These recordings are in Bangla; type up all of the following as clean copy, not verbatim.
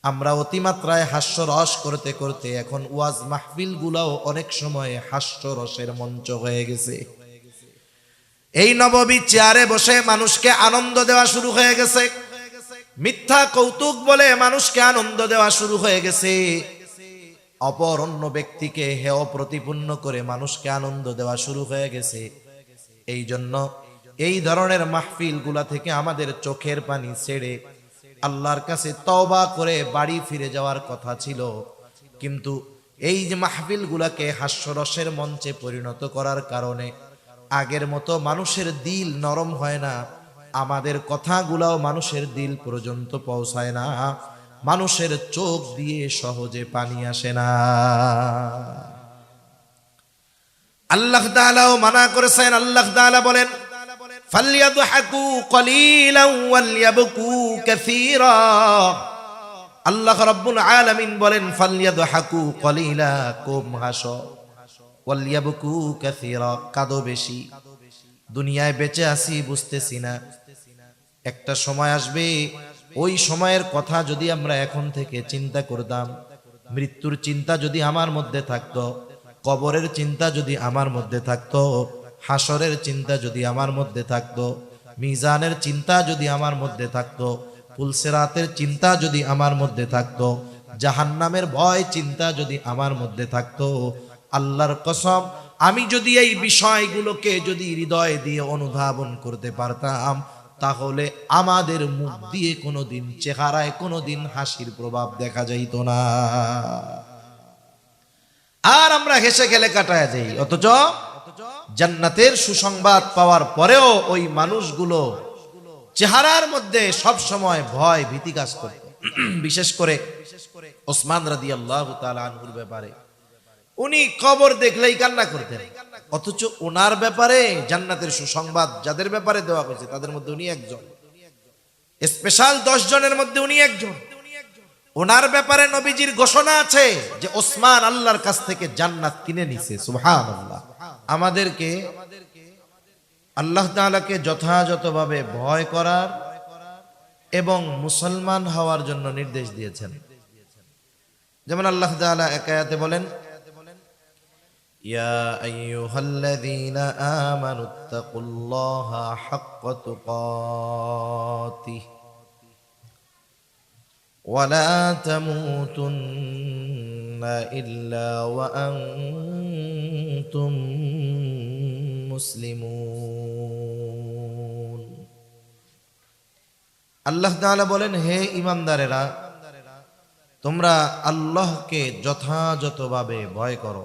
আমরা অতিমাত্রায় হাস্যরস করতে করতে এখন ওয়াজ মাহফিল গুলাও অনেক সময় হাস্যরসের মঞ্চ হয়ে গেছে। এই নববী চেয়ারে বসে মানুষকে আনন্দ দেওয়া শুরু হয়ে গেছে, মিথ্যা কৌতুক বলে মানুষকে আনন্দ দেওয়া শুরু হয়ে গেছে, অপর অন্য ব্যক্তিকে হেয় প্রতিপন্ন করে মানুষকে আনন্দ দেওয়া শুরু হয়ে গেছে। এই জন্য এই ধরনের মাহফিল গুলা থেকে আমাদের চোখের পানি ছেড়ে আল্লাহর কাছে তওবা করে বাড়ি ফিরে যাওয়ার কথা ছিল। কিন্তু এই যে মাহফিল গুলাকে হাস্যরসের মঞ্চে পরিণত করার কারণে আগের মতো মানুষের দিল নরম হয় না, আমাদের কথাগুলাও মানুষের দিল পর্যন্ত পৌঁছায় না, মানুষের চোখ দিয়ে সহজে পানি আসে না। আল্লাহ তাআলাও মানা করেছেন। আল্লাহ তাআলা বলেন, ফালইয়াদহাকু কলিলান ওয়ালইয়াবকু কাসীরা। আল্লাহ রাব্বুল আলামিন বলেন, ফালইয়াদহাকু কলিলা, কম হাসো, ওয়ালইয়াবকু কাসীরা, কাঁদো বেশি। দুনিয়ায় বেঁচে আছি বুঝতেছি না, একটা সময় আসবে, ওই সময়ের কথা যদি আমরা এখন থেকে চিন্তা করতাম, মৃত্যুর চিন্তা যদি আমার মধ্যে থাকতো, কবরের চিন্তা যদি আমার মধ্যে থাকতো, হাসরের চিন্তা যদি আমার মধ্যে থাকতো, মিজানের চিন্তা যদি আমার মধ্যে থাকতো, পুলসিরাতের চিন্তা যদি আমার মধ্যে থাকতো, জাহান্নামের ভয় চিন্তা যদি আমার মধ্যে থাকতো, আল্লাহর কসম আমি যদি এই বিষয়গুলোকে যদি হৃদয় দিয়ে অনুধাবন করতে পারতাম, তাহলে আমাদের মুখ দিয়ে কোনোদিন, চেহারায় কোনোদিন হাসির প্রভাব দেখা যাইত না, আর আমরা হেসে খেলে কাটায় যাই। অথচ জান্নাতের সুসংবাদ পাওয়ার পরেও ওই মানুষগুলো চেহারার মধ্যে সব সময় ভয় ভীতি কাজ করত। বিশেষ করে ওসমান রাদিয়াল্লাহু তাআলা আনহুর ব্যাপারে, উনি কবর দেখলেই কান্না করতেন, অথচ ওনার ব্যাপারে জান্নাতের সুসংবাদ যাদের ব্যাপারে দেওয়া হয়েছে তাদের মধ্যে উনি একজন, স্পেশাল 10 জনের মধ্যে উনি একজন। ওনার ব্যাপারে নবীজির ঘোষণা আছে যে ওসমান আল্লাহর কাছ থেকে জান্নাত কিনে নিছে। সুবহানাল্লাহ। আমাদেরকে আল্লাহ তাআলাকে যথাযথভাবে ভয় করার এবং মুসলমান হওয়ার জন্য নির্দেশ দিয়েছেন। যেমন আল্লাহ তাআলা এক আয়াতে বলেন, ইয়া আইয়ুহাল্লাযীনা আমানুত্তাকুল্লাহা হাক্কা তুকাতিহি ওয়ালা তামুতুন্না ইল্লা ওয়া আনতুম মুসলিমুন। আল্লাহ তাআলা বলেন, হে ঈমানদারেরা, তোমরা আল্লাহকে যথাযথভাবে ভয় করো,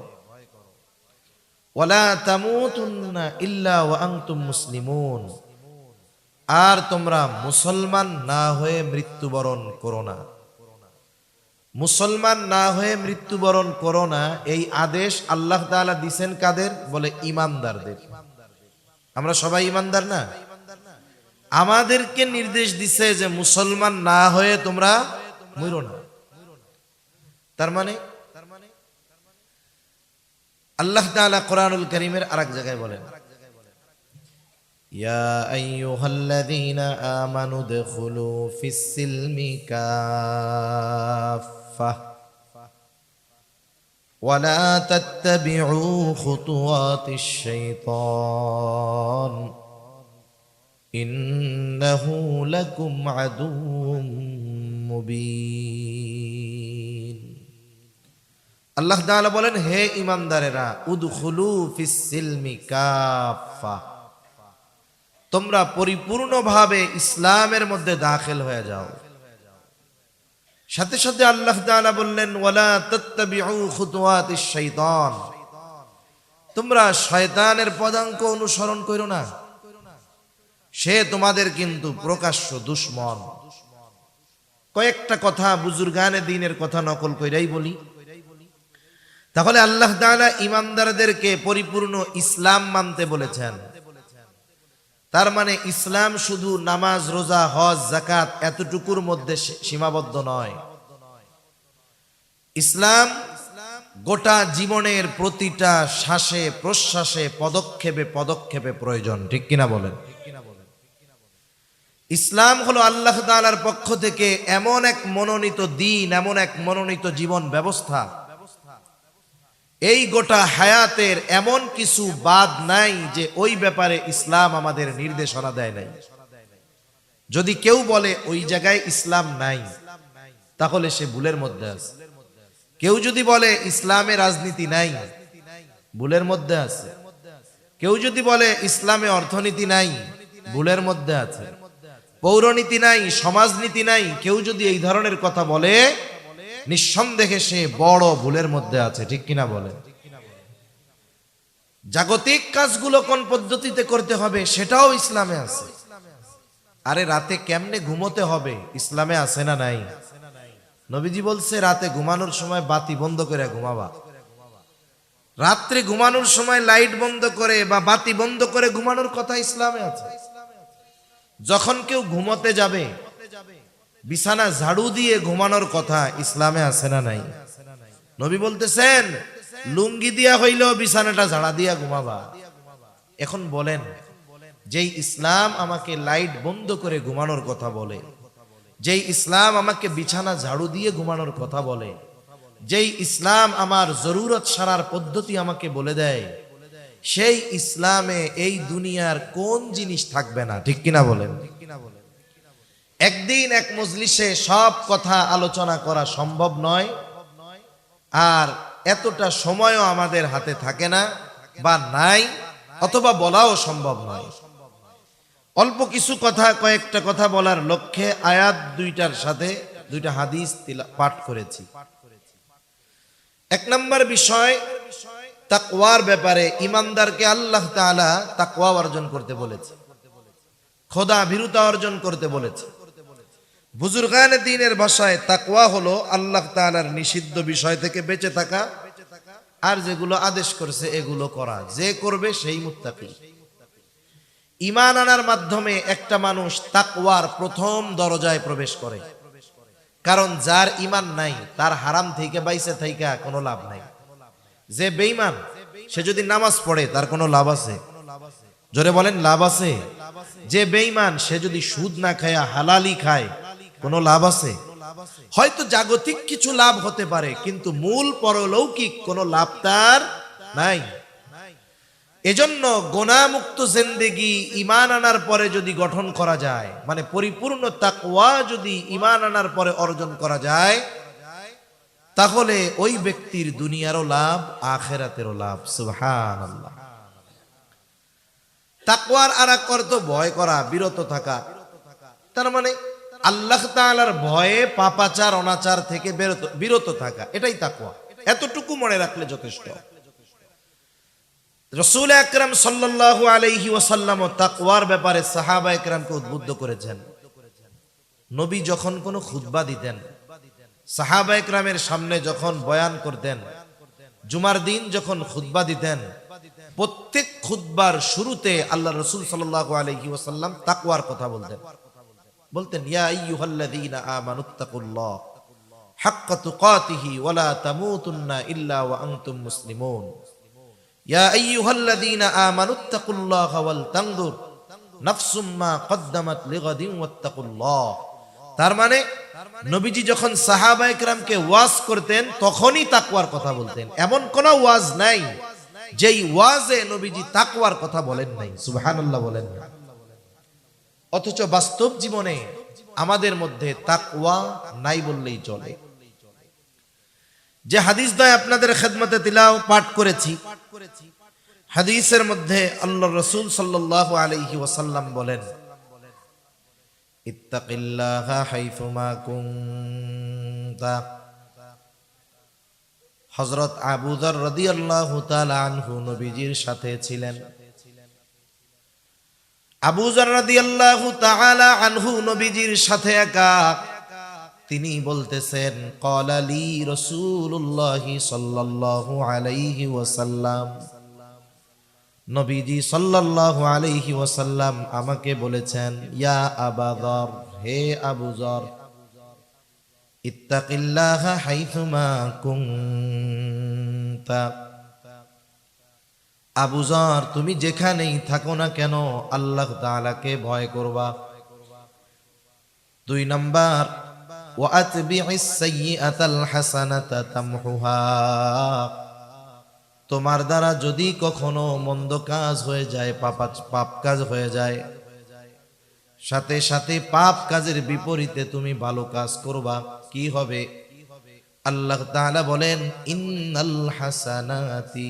ওয়ালা তামুতুন্না ইল্লা ওয়া আনতুম মুসলিমুন, আর তোমরা মুসলমান না হয়ে মৃত্যুবরণ করো না। মুসলমান না হয়ে মৃত্যুবরণ করো না, এই আদেশ আল্লাহ তাআলা দিবেন কাদের? বলে ঈমানদারদের। আমরা সবাই ঈমানদার না? আমাদেরকে নির্দেশ দিছে যে মুসলমান না হয়ে তোমরা মরো না। তার মানে আল্লাহ তাআলা কোরআনুল কারীমের আরেক জায়গায় বলেন, ইয়া আইয়ুহাল্লাযীনা আমানু দুখুলু ফিস-সিলমি কাফফা ওয়ালা তাত্তাবিউ খুতুওয়াতিশ শাইতান ইন্নাহু লাকুম আদুউম মুবিন। আল্লাহ তাআলা বলেন, হে ঈমানদারেরা, উদখুলু ফিস-সিলমি কাফফা, তোমরা পরিপূর্ণভাবে ইসলামের মধ্যে দাখিল হয়ে যাও। সাথে সাথে আল্লাহ তাআলা বললেন, ওয়ালা তাত্তাবিউ খুতুওয়াতিশ শাইতান, তোমরা শয়তানের পদাঙ্ক অনুসরণ করো না, সে তোমাদের কিন্তু প্রকাশ্য দুশমন। কয়েকটা কথা বুজুর্গানে দ্বীনের কথা নকল কইরাই বলি। তাহলে আল্লাহ তাআলা ঈমানদারদেরকে পরিপূর্ণ ইসলাম মানতে বলেছেন। তার মানে ইসলাম শুধু নামাজ, রোজা, হজ, যাকাত এতটুকুর মধ্যে সীমাবদ্ধ নয়। ইসলাম গোটা জীবনের প্রতিটা শ্বাসে প্রশ্বাসে পদক্ষেপে পদক্ষেপে প্রয়োজন। ঠিক কিনা বলেন? ইসলাম হলো আল্লাহ তাআলার পক্ষ থেকে এমন এক মনোনীত দিন, এমন এক মনোনীত জীবন ব্যবস্থা, এই গোটা হায়াতের এমন কিছু বাদ নাই যে ওই ব্যাপারে ইসলাম আমাদের নির্দেশনা দেয় নাই। যদি কেউ বলে ওই জায়গায় ইসলাম নাই, তাহলে সে ভুলের মধ্যে আছে। কেউ যদি বলে ইসলামে রাজনীতি নাই, ভুলের মধ্যে আছে। কেউ যদি বলে ইসলামে অর্থনীতি নাই, ভুলের মধ্যে আছে। পৌরনীতি নাই, সমাজনীতি নাই, কেউ যদি এই ধরনের কথা বলে, নিঃসন্দেহে সে বড় ভুলের মধ্যে আছে। ঠিক কিনা বলে? জাগতিক কাজগুলো কোন পদ্ধতিতে করতে হবে সেটাও ইসলামে আছে। আরে রাতে কেমনে ঘুমোতে হবে ইসলামে আছে না নাই? নবীজি বলছে রাতে ঘুমানোর সময় বাতি বন্ধ করে ঘুমাবা। রাত্রে ঘুমানোর সময় লাইট বন্ধ করে বা বাতি বন্ধ করে ঘুমানোর কথা ইসলামে আছে। যখন কেউ ঘুমোতে যাবে বিছানা ঝাড়ু দিয়ে ঘুমানোর কথা ইসলামে আছে না নাই? নবী বলতেছেন লুঙ্গি দিয়া হইলেও বিছানাটা ঝাড়া দিয়া ঘুমাবা। এখন বলেন, যেই ইসলাম আমাকে লাইট বন্ধ করে ঘুমানোর কথা বলে, যেই ইসলাম আমাকে বিছানা ঝাড়ু দিয়ে ঘুমানোর কথা বলে, যেই ইসলাম আমার জরুরত সারার পদ্ধতি আমাকে বলে দেয়, সেই ইসলামে এই দুনিয়ার কোন জিনিস থাকবে না? ঠিক কিনা বলেন? একদিন এক মজলিসে সব কথা আলোচনা করা সম্ভব নয়, আর এতটা সময়ও আমাদের হাতে থাকে না বা নাই, অথবা বলাও সম্ভব নয়। অল্প কিছু কথা, কয়েকটা কথা বলার লক্ষ্যে আয়াত দুইটার সাথে দুইটা হাদিস পাঠ করেছি। এক নম্বর বিষয়, তাকওয়ার ব্যাপারে ইমানদারকে আল্লাহ তাআলা তাকওয়া অর্জন করতে বলেছে, খোদা ভীরুতা অর্জন করতে বলেছে। বুজুর্গানে দ্বীনের ভাষায় তাকওয়া হলো আল্লাহ তাআলার নিষিদ্ধ বিষয় থেকে বেঁচে থাকা, আর যেগুলো আদেশ করছে এগুলো করা। যে করবে সেই মুত্তাকি। ঈমান আনার মাধ্যমে একটা মানুষ তাকওয়ার প্রথম দরজায় প্রবেশ করে, কারণ যার ঈমান নাই তার হারাম থেকে বাইসে থাইকা কোনো লাভ নাই। যে বেঈমান সে যদি নামাজ পড়ে তার কোনো লাভ আছে? জোরে বলেন, লাভ আছে? যে বেঈমান সে যদি সুদ না খায় হালালি খায়, কোনো লাভ আছে? হয়তো জাগতিক কিছু লাভ হতে পারে, কিন্তু মূল পরলৌকিক কোনো লাভ তার নাই। এজন্য গুনাহমুক্ত জিন্দেগি ঈমান আনার পরে যদি গঠন করা যায়, মানে পরিপূর্ণ তাকওয়া যদি ঈমান আনার পরে অর্জন করা যায়, তাহলে ওই ব্যক্তির দুনিয়ারও লাভ, আখিরাতেরও লাভ। সুবহানাল্লাহ। তাকওয়ার আরেক অর্থ ভয় করা, বিরত থাকা। তার মানে আল্লাহ তাআলার ভয়ে পাপাচার অনাচার থেকে বিরত থাকা, এটাই তাকওয়া। এতটুকু মনে রাখলে যথেষ্ট। রাসূল আকরাম সাল্লাল্লাহু আলাইহি ওয়াসাল্লাম তাকওয়ার ব্যাপারে সাহাবা একরামকে উদ্বুদ্ধ করেছেন। নবী যখন কোনো খুতবা দিতেন, সাহাবা একরামের সামনে যখন বয়ান করতেন, জুমার দিন যখন খুতবা দিতেন, প্রত্যেক খুতবার শুরুতে আল্লাহ রাসূল সাল্লাল্লাহু আলাইহি ওয়াসাল্লাম তাকওয়ার কথা বলতেন। ইয়া আইয়ুহাল্লাযীনা আমানুত্তাকুল্লাহ হাক্কা তুকাতিহি ওয়া লা তামুতুন্না ইল্লা ওয়া আনতুম মুসলিমুন। ইয়া আইয়ুহাল্লাযীনা আমানুত্তাকুল্লাহ ওয়াল তানজুর নাফসুম মা কদ্দামাত লিগাদিন ওয়াত্তাকুল্লাহ। তার মানে নবীজি যখন সাহাবা একরামকে ওয়াজ করতেন তখনই তাকওয়ার কথা বলতেন। এমন কোন ওয়াজ নাই যেই ওয়াজে নবীজি তাকওয়ার কথা বলেন নাই। সুবহানাল্লাহ বলেন না। অথচ বাস্তব জীবনে আমাদের মধ্যে তাকওয়া নাই বললেই চলে। যে হাদিস দ্বয় আপনাদের খেদমতে পাঠ করেছি, হাদিসের মধ্যে আল্লাহর রাসূল সাল্লাল্লাহু আলাইহি ওয়াসাল্লাম বলেন, ইত্তাকিল্লাহা হাইসুমা কুনতা। হযরত আবু যর রাদিয়াল্লাহু তাআলা আনহু নবীজির সাথে ছিলেন। আবু যর রাদিয়াল্লাহু তাআলা আনহু নবীজির সাথে একা। তিনি বলতেছেন, ক্বালা লি রাসূলুল্লাহ সাল্লাল্লাহু আলাইহি ওয়াসাল্লাম। নবীজি সাল্লাল্লাহু আলাইহি ওয়াসাল্লাম আমাকে বলেছেন, ইয়া আবা যর, হে আবু যর, ইত্তাকিল্লাহা হাইসুমা কুনতা। আবু যর, তুমি যেখানেই থাকো না কেন আল্লাহ তাআলাকে ভয় করবা। দুই নাম্বার ওয়াতবিইস সাইয়্যাতাল হাসানাতা তামহুহা, তোমার দ্বারা যদি কখনো মন্দ কাজ হয়ে যায়, পাপ কাজ হয়ে যায়, সাথে সাথে পাপ কাজের বিপরীতে তুমি ভালো কাজ করবা, কি হবে? আল্লাহ তাআলা বলেন ইন্নাল হাসানাতি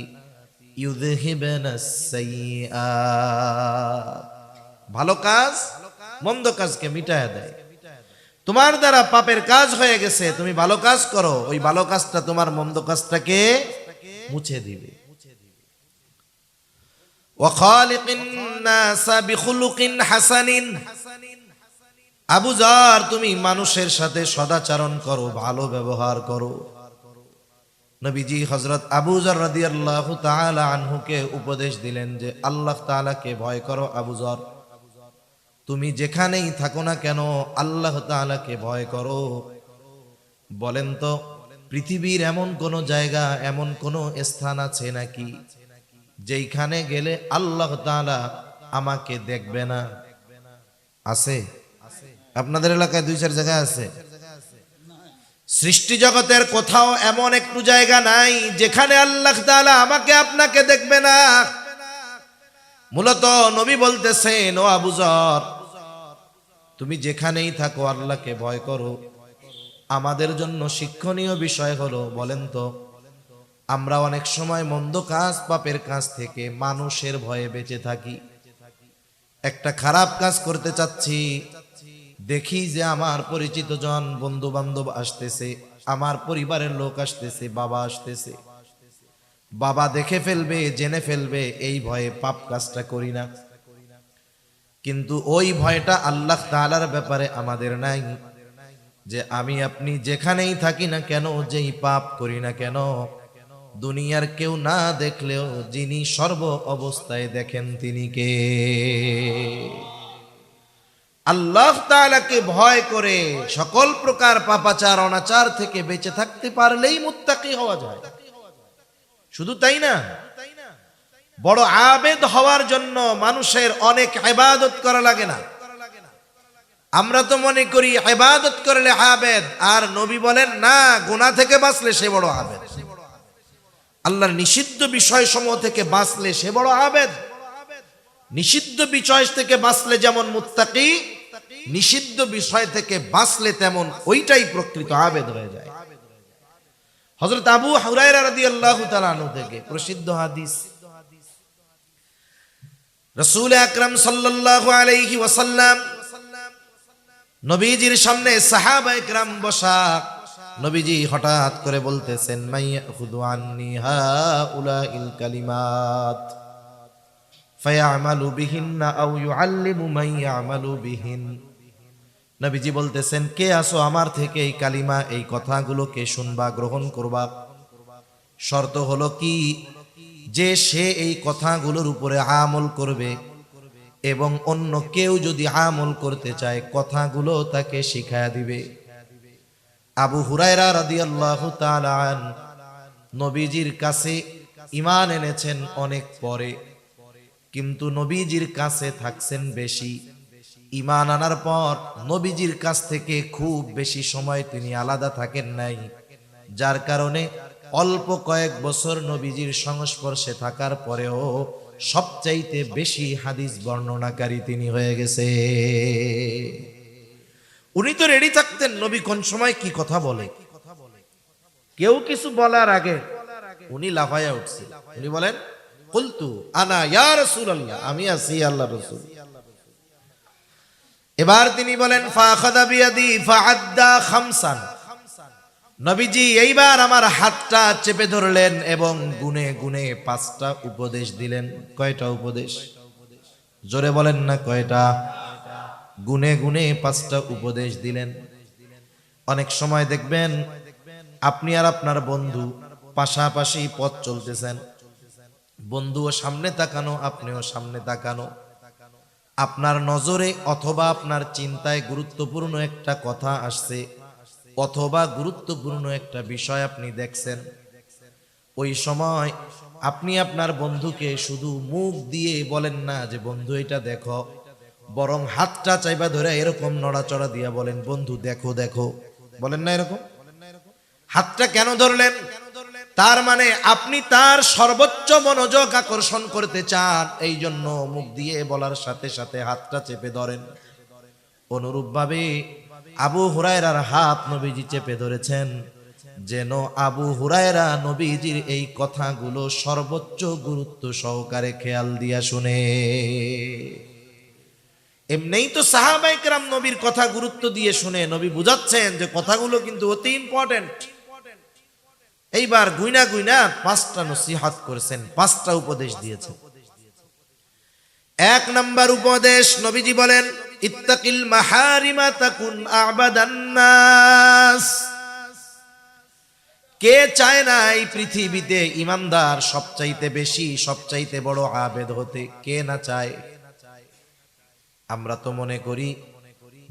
ইউযহিবুনাস সাইয়্যাত, ভালো কাজ মন্দ কাজকে মিটায় দেয়। তোমার দ্বারা পাপের কাজ হয়ে গেছে, তুমি ভালো কাজ করো, ওই ভালো কাজটা তোমার মন্দ কাজটাকে মুছে দিবে। ওয়া খালিকিন নাসা বিখুলুকিন হাসানিন, আবু যর তুমি মানুষের সাথে সদাচরণ করো, ভালো ব্যবহার করো। নবীজি হযরত আবু যর রাদিয়াল্লাহু তাআলা আনহুকে উপদেশ দিলেন যে আল্লাহ তাআলাকে ভয় করো আবু যর, তুমি যেখানেই থাকো না কেন আল্লাহ তাআলাকে ভয় করো। বলেন তো পৃথিবীর এমন কোন জায়গা, এমন কোন স্থান আছে নাকি যেখানে গেলে আল্লাহ তাআলা আমাকে দেখবে না? আছে? আপনাদের এলাকায় দুই চার জায়গা আছে। সৃষ্টি জগতের কোথাও এমন একটু জায়গা নাই যেখানে আল্লাহ তাআলা আমাকে আপনাকে দেখবে না। মূলত নবী বলতেছেন, ও আবু যর তুমি যেখানেই থাকো আল্লাহকে ভয় করো। আমাদের জন্য শিক্ষণীয় বিষয় হলো, বলেন তো আমরা অনেক সময় মন্দ কাজ পাপের কাজ থেকে মানুষের ভয়ে বেঁচে থাকি। একটা খারাপ কাজ করতে চাচ্ছি, দেখি যে আমার পরিচিত জন বন্ধু বান্ধব আসতেছে, আমার পরিবারের লোক আসতেছে, বাবা আসতেছে, বাবা দেখে ফেলবে, জেনে ফেলবে, এই ভয়ে পাপ কাজটা করি না। কিন্তু ওই ভয়টা আল্লাহ তাআলার ব্যাপারে আমাদের নাই, যে আমি আপনি যেখানেই থাকি না কেন, যেই পাপ করি না কেন, দুনিয়ার কেউ না দেখলেও যিনি সর্ব অবস্থায় দেখেন তিনি কে? আল্লাহ তাআলাকে ভয় করে সকল প্রকার পাপাচার অনাচার থেকে বেঁচে থাকতে পারলেই মুত্তাকি হওয়া যায়। শুধু তাই না, বড় আবেদ হওয়ার জন্য মানুষের অনেক ইবাদত করা লাগে না। আমরা তো মনে করি ইবাদত করলে আবেদ, আর নবী বলেন না, গুনাহ থেকে বাঁচলে সে বড় আবেদ। আল্লাহর নিষিদ্ধ বিষয়সমূহ থেকে বাঁচলে সে বড় আবেদ। নিষিদ্ধ বিষয় থেকে বাঁচলে যেমন মুত্তাকি, নিষিদ্ধ বিষয় থেকে বাঁচলে তেমন ওইটাই প্রকৃত আবেদ হয়ে যায়। হযরত আবু হুরায়রা রাদিয়াল্লাহু তাআলা আনহু থেকে প্রসিদ্ধ হাদিস, রাসূল আকরাম সাল্লাল্লাহু আলাইহি ওয়াসাল্লাম নবীজির সামনে সাহাবায়ে কেরাম বসা, নবীজি হঠাৎ করে বলতেছেন, মাইয়াখুযু আন্নি হাউলাইল কালিমাত ফায়ামালু বিহিন্না আও ইউআল্লিমু মান ইয়ামালু বিহিন। নবীজি বলতেছেন, কে আসো আমার থেকে এই কালিমা, এই কথাগুলোকে শুনবা, গ্রহণ করবা। শর্ত হলো কি, যে সে এই কথাগুলোর উপরে আমল করবে এবং অন্য কেউ যদি আমল করতে চায় কথাগুলো তাকে শিখায়া দিবে। আবু হুরায়রা রাদিয়াল্লাহু তাআলা আনহু নবীজির কাছে ঈমান এনেছেন অনেক পরে, কিন্তু নবীজির কাছে থাকছেন বেশি। ঈমান আনার পর নবীজির কাছ থেকে খুব বেশি সময় তিনি আলাদা থাকেন নাই, যার কারণে অল্প কয়েক বছর নবীজির সংস্পর্শে থাকার পরেও সবচাইতে বেশি হাদিস বর্ণনাকারী তিনি হয়ে গেছে। উনি তো রেডি থাকতেন নবী কোন সময় কি কথা বলে। কেউ কিছু বলার আগে উনি লাফায়া উঠছে, উনি বলেন, কুলতু আনা ইয়া রাসূলুল্লাহ, আমি আছি আল্লাহর রাসূল। এবার তিনি বলেন, ফাখাদা বিয়াদি ফাআদ্দা খামসান, নবীজি এইবার আমার হাতটা চেপে ধরলেন এবং গুনে গুনে 5টা উপদেশ দিলেন। কয়টা উপদেশ? জোরে বলেন না কয়টা? গুনে গুনে 5টা উপদেশ দিলেন। অনেক সময় দেখবেন আপনি আর আপনার বন্ধু পাশাপাশি পথ চলতেছেন, বন্ধুও সামনে তাকানো, আপনিও সামনে তাকানো, আপনার নজরে অথবা আপনার চিন্তায় গুরুত্বপূর্ণ একটা কথা আসছে অথবা গুরুত্বপূর্ণ একটা বিষয় আপনি দেখছেন। ওই সময় আপনি আপনার বন্ধুকে শুধু মুখ দিয়ে বলেন না যে বন্ধু এটা দেখো, বরং হাতটা চাইবা ধরে এরকম নড়াচড়া দিয়া বলেন, বন্ধু দেখো দেখো, বলেন না এরকম? হাতটা কেন ধরলেন? তার মানে আপনি তার সর্বোচ্চ মনোযোগ আকর্ষণ করতে চান, এই জন্য মুখ দিয়ে বলার সাথে সাথে হাতটা চেপে ধরেন। অনুরূপভাবে আবু হুরায়রার হাত নবীজি চেপে ধরেছেন, যেন আবু হুরায়রা নবীজির এই কথাগুলো সর্বোচ্চ গুরুত্ব সহকারে খেয়াল দিয়া শুনে। এমনিই তো সাহাবায়ে কেরাম নবীর কথা গুরুত্ব দিয়ে শুনে, নবী বুঝাচ্ছেন যে কথাগুলো কিন্তু অতি ইম্পর্টেন্ট। এইবার গুইনা গুইনা 5টা নসিহত করেছেন, 5টা উপদেশ দিয়েছেন। 1 নাম্বার উপদেশ, নবীজি বলেন, ইত্তাকিল মাহারিমা তাকুন আবাদান নাস। কে চায় না এই পৃথিবীতে ইমানদার সবচাইতে বেশি, সবচাইতে বড় আবেদ হতে? কে না চায়? আমরা তো মনে করি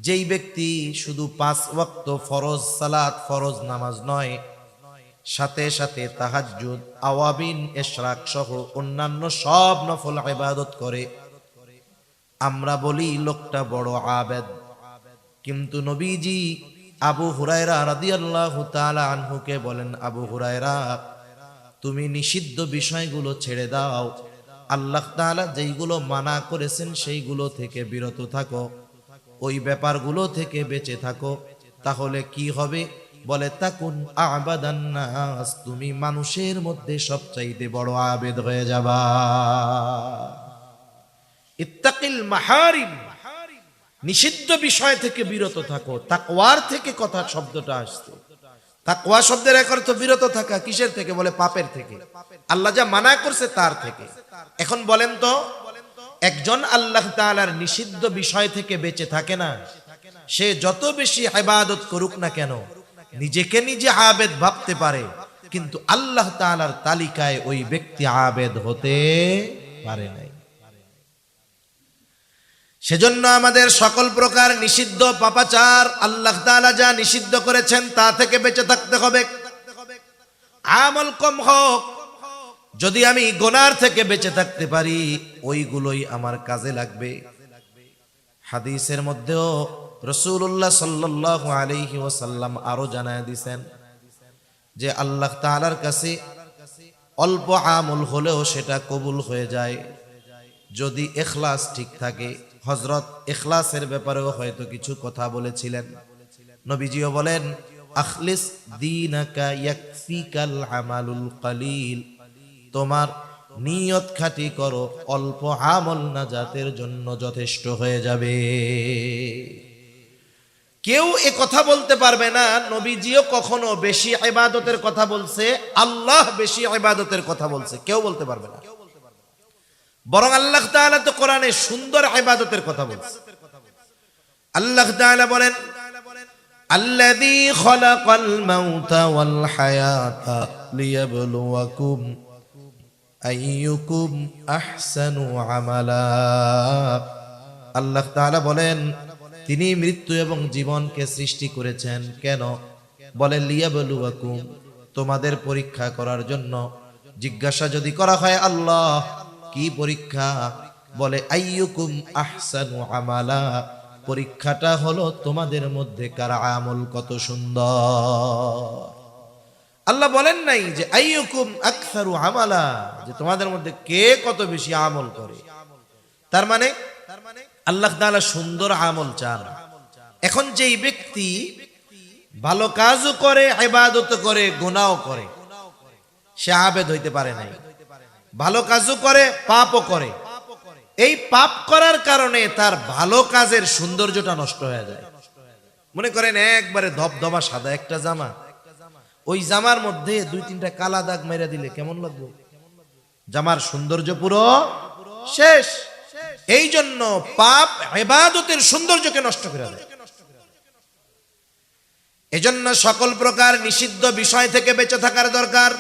যেই ব্যক্তি শুধু 5 ওয়াক্ত ফরজ সালাত, ফরজ নামাজ নয়, সাথে সাথে তাহাজ্জুদ, আওয়াবিন, ইশরাক সহ অন্যান্য সব নফল ইবাদত করে, আমরা বলি লোকটা বড় আবেদ। কিন্তু নবীজি আবু হুরায়রা রাদিয়াল্লাহু তাআলা আনহুকে বলেন, আবু হুরায়রা, তুমি নিষিদ্ধ বিষয়গুলো ছেড়ে দাও, আল্লাহ তাআলা যেইগুলো মানা করেছেন সেইগুলো থেকে বিরত থাকো, ওই ব্যাপারগুলো থেকে বেঁচে থাকো, তাহলে কি হবে? বলে, তাকুন আবাদান নাস, তুমি মানুষের মধ্যে সবচাইতে বড় আবেদ হয়ে যাবা। ইত্তাকিল মাহারিম, নিষিদ্ধ বিষয় থেকে বিরত থাকো। তাকওয়ার থেকে কথা শব্দটা আসছে। তাকওয়া শব্দের এক অর্থ বিরত থাকা। কিসের থেকে? বলে পাপের থেকে, আল্লাহ যা মানা করছে তার থেকে। এখন বলেন তো, একজন আল্লাহ তাআলার নিষিদ্ধ বিষয় থেকে বেঁচে থাকে না, সে যত বেশি ইবাদত করুক না কেন, নিজেকে নিজে আবেদ ভাবতে পারে, কিন্তু আল্লাহ তাআলার তালিকায় ওই ব্যক্তি আবেদ হতে পারে নাই। সেজন্য আমাদের সকল প্রকার নিষিদ্ধ পাপাচার, আল্লাহ তাআলা যা নিষিদ্ধ করেছেন তা থেকে বেঁচে থাকতে হবে। আমল কম হোক, যদি আমি গুনার থেকে বেঁচে থাকতে পারি, ওইগুলোই আমার কাজে লাগবে। হাদিসের মধ্যেও রাসূলুল্লাহ সাল্লাল্লাহু আলাইহি ওয়াসাল্লাম আরো জানায় দিয়েছেন যে আল্লাহ তাআলার কাছে অল্প আমল হলেও সেটা কবুল হয়ে যায় যদি ইখলাস ঠিক থাকে। হযরত ইখলাসের ব্যাপারেও হয়তো কিছু কথা বলেছিলেন। নবীজিও বলেন, আখলিস দীনাকা ইয়াকফিকাল আমালুল কলিল, তোমার নিয়ত খাঁটি করো, অল্প আমল নাজাতের জন্য যথেষ্ট হয়ে যাবে। কেউ এ কথা বলতে পারবে না নবীজিও কখনো বেশি ইবাদতের কথা বলছে, আল্লাহ বেশি ইবাদতের কথা বলছে, কেউ বলতে পারবে না। বরং আল্লাহ তাআলা তো কোরআনে সুন্দর ইবাদতের কথা বলছে। আল্লাহ তাআলা বলেন, আল্লাযী খালাকাল মাউতা ওয়াল হায়াতা লিয়াবলুয়াকুম আইয়ুকুম আহসানু আমালা। আল্লাহ তাআলা বলেন, তিনি মৃত্যু এবং জীবনকে সৃষ্টি করেছেন কেন? বলে লিয়াবলুয়াকুম, তোমাদের পরীক্ষা করার জন্য। জিজ্ঞাসা যদি করা হয় আল্লাহ কি পরীক্ষা? বলে আইয়ুকুম আহসানু আমালা, পরীক্ষাটা হলো তোমাদের মধ্যে কার আমল কত সুন্দর। আল্লাহ বলেন নাই যে আইয়ুকুম আকসারু আমালা, যে তোমাদের মধ্যে কে কত বেশি আমল করে। তার মানে আল্লাহ তাআলা সুন্দর আমল চান। এখন যেই ব্যক্তি ভালো কাজও করে, ইবাদত করে, গুনাহও করে, সে আবেদ হইতে পারে নাই। ভালো কাজও করে, পাপও করে, এই পাপ করার কারণে তার ভালো কাজের সৌন্দর্যটা নষ্ট হয়ে যায়। মনে করেন একবারে ধবধবা সাদা একটা জামা, ওই জামার মধ্যে 2-3টা কালা দাগ মেরে দিলে কেমন লাগবে? জামার সৌন্দর্য পুরো শেষ। এই জন্য পাপ ইবাদতের সৌন্দর্যকে নষ্ট করে দেয়। এজন্য সকল প্রকার নিষিদ্ধ বিষয় থেকে বেঁচে থাকার দরকার।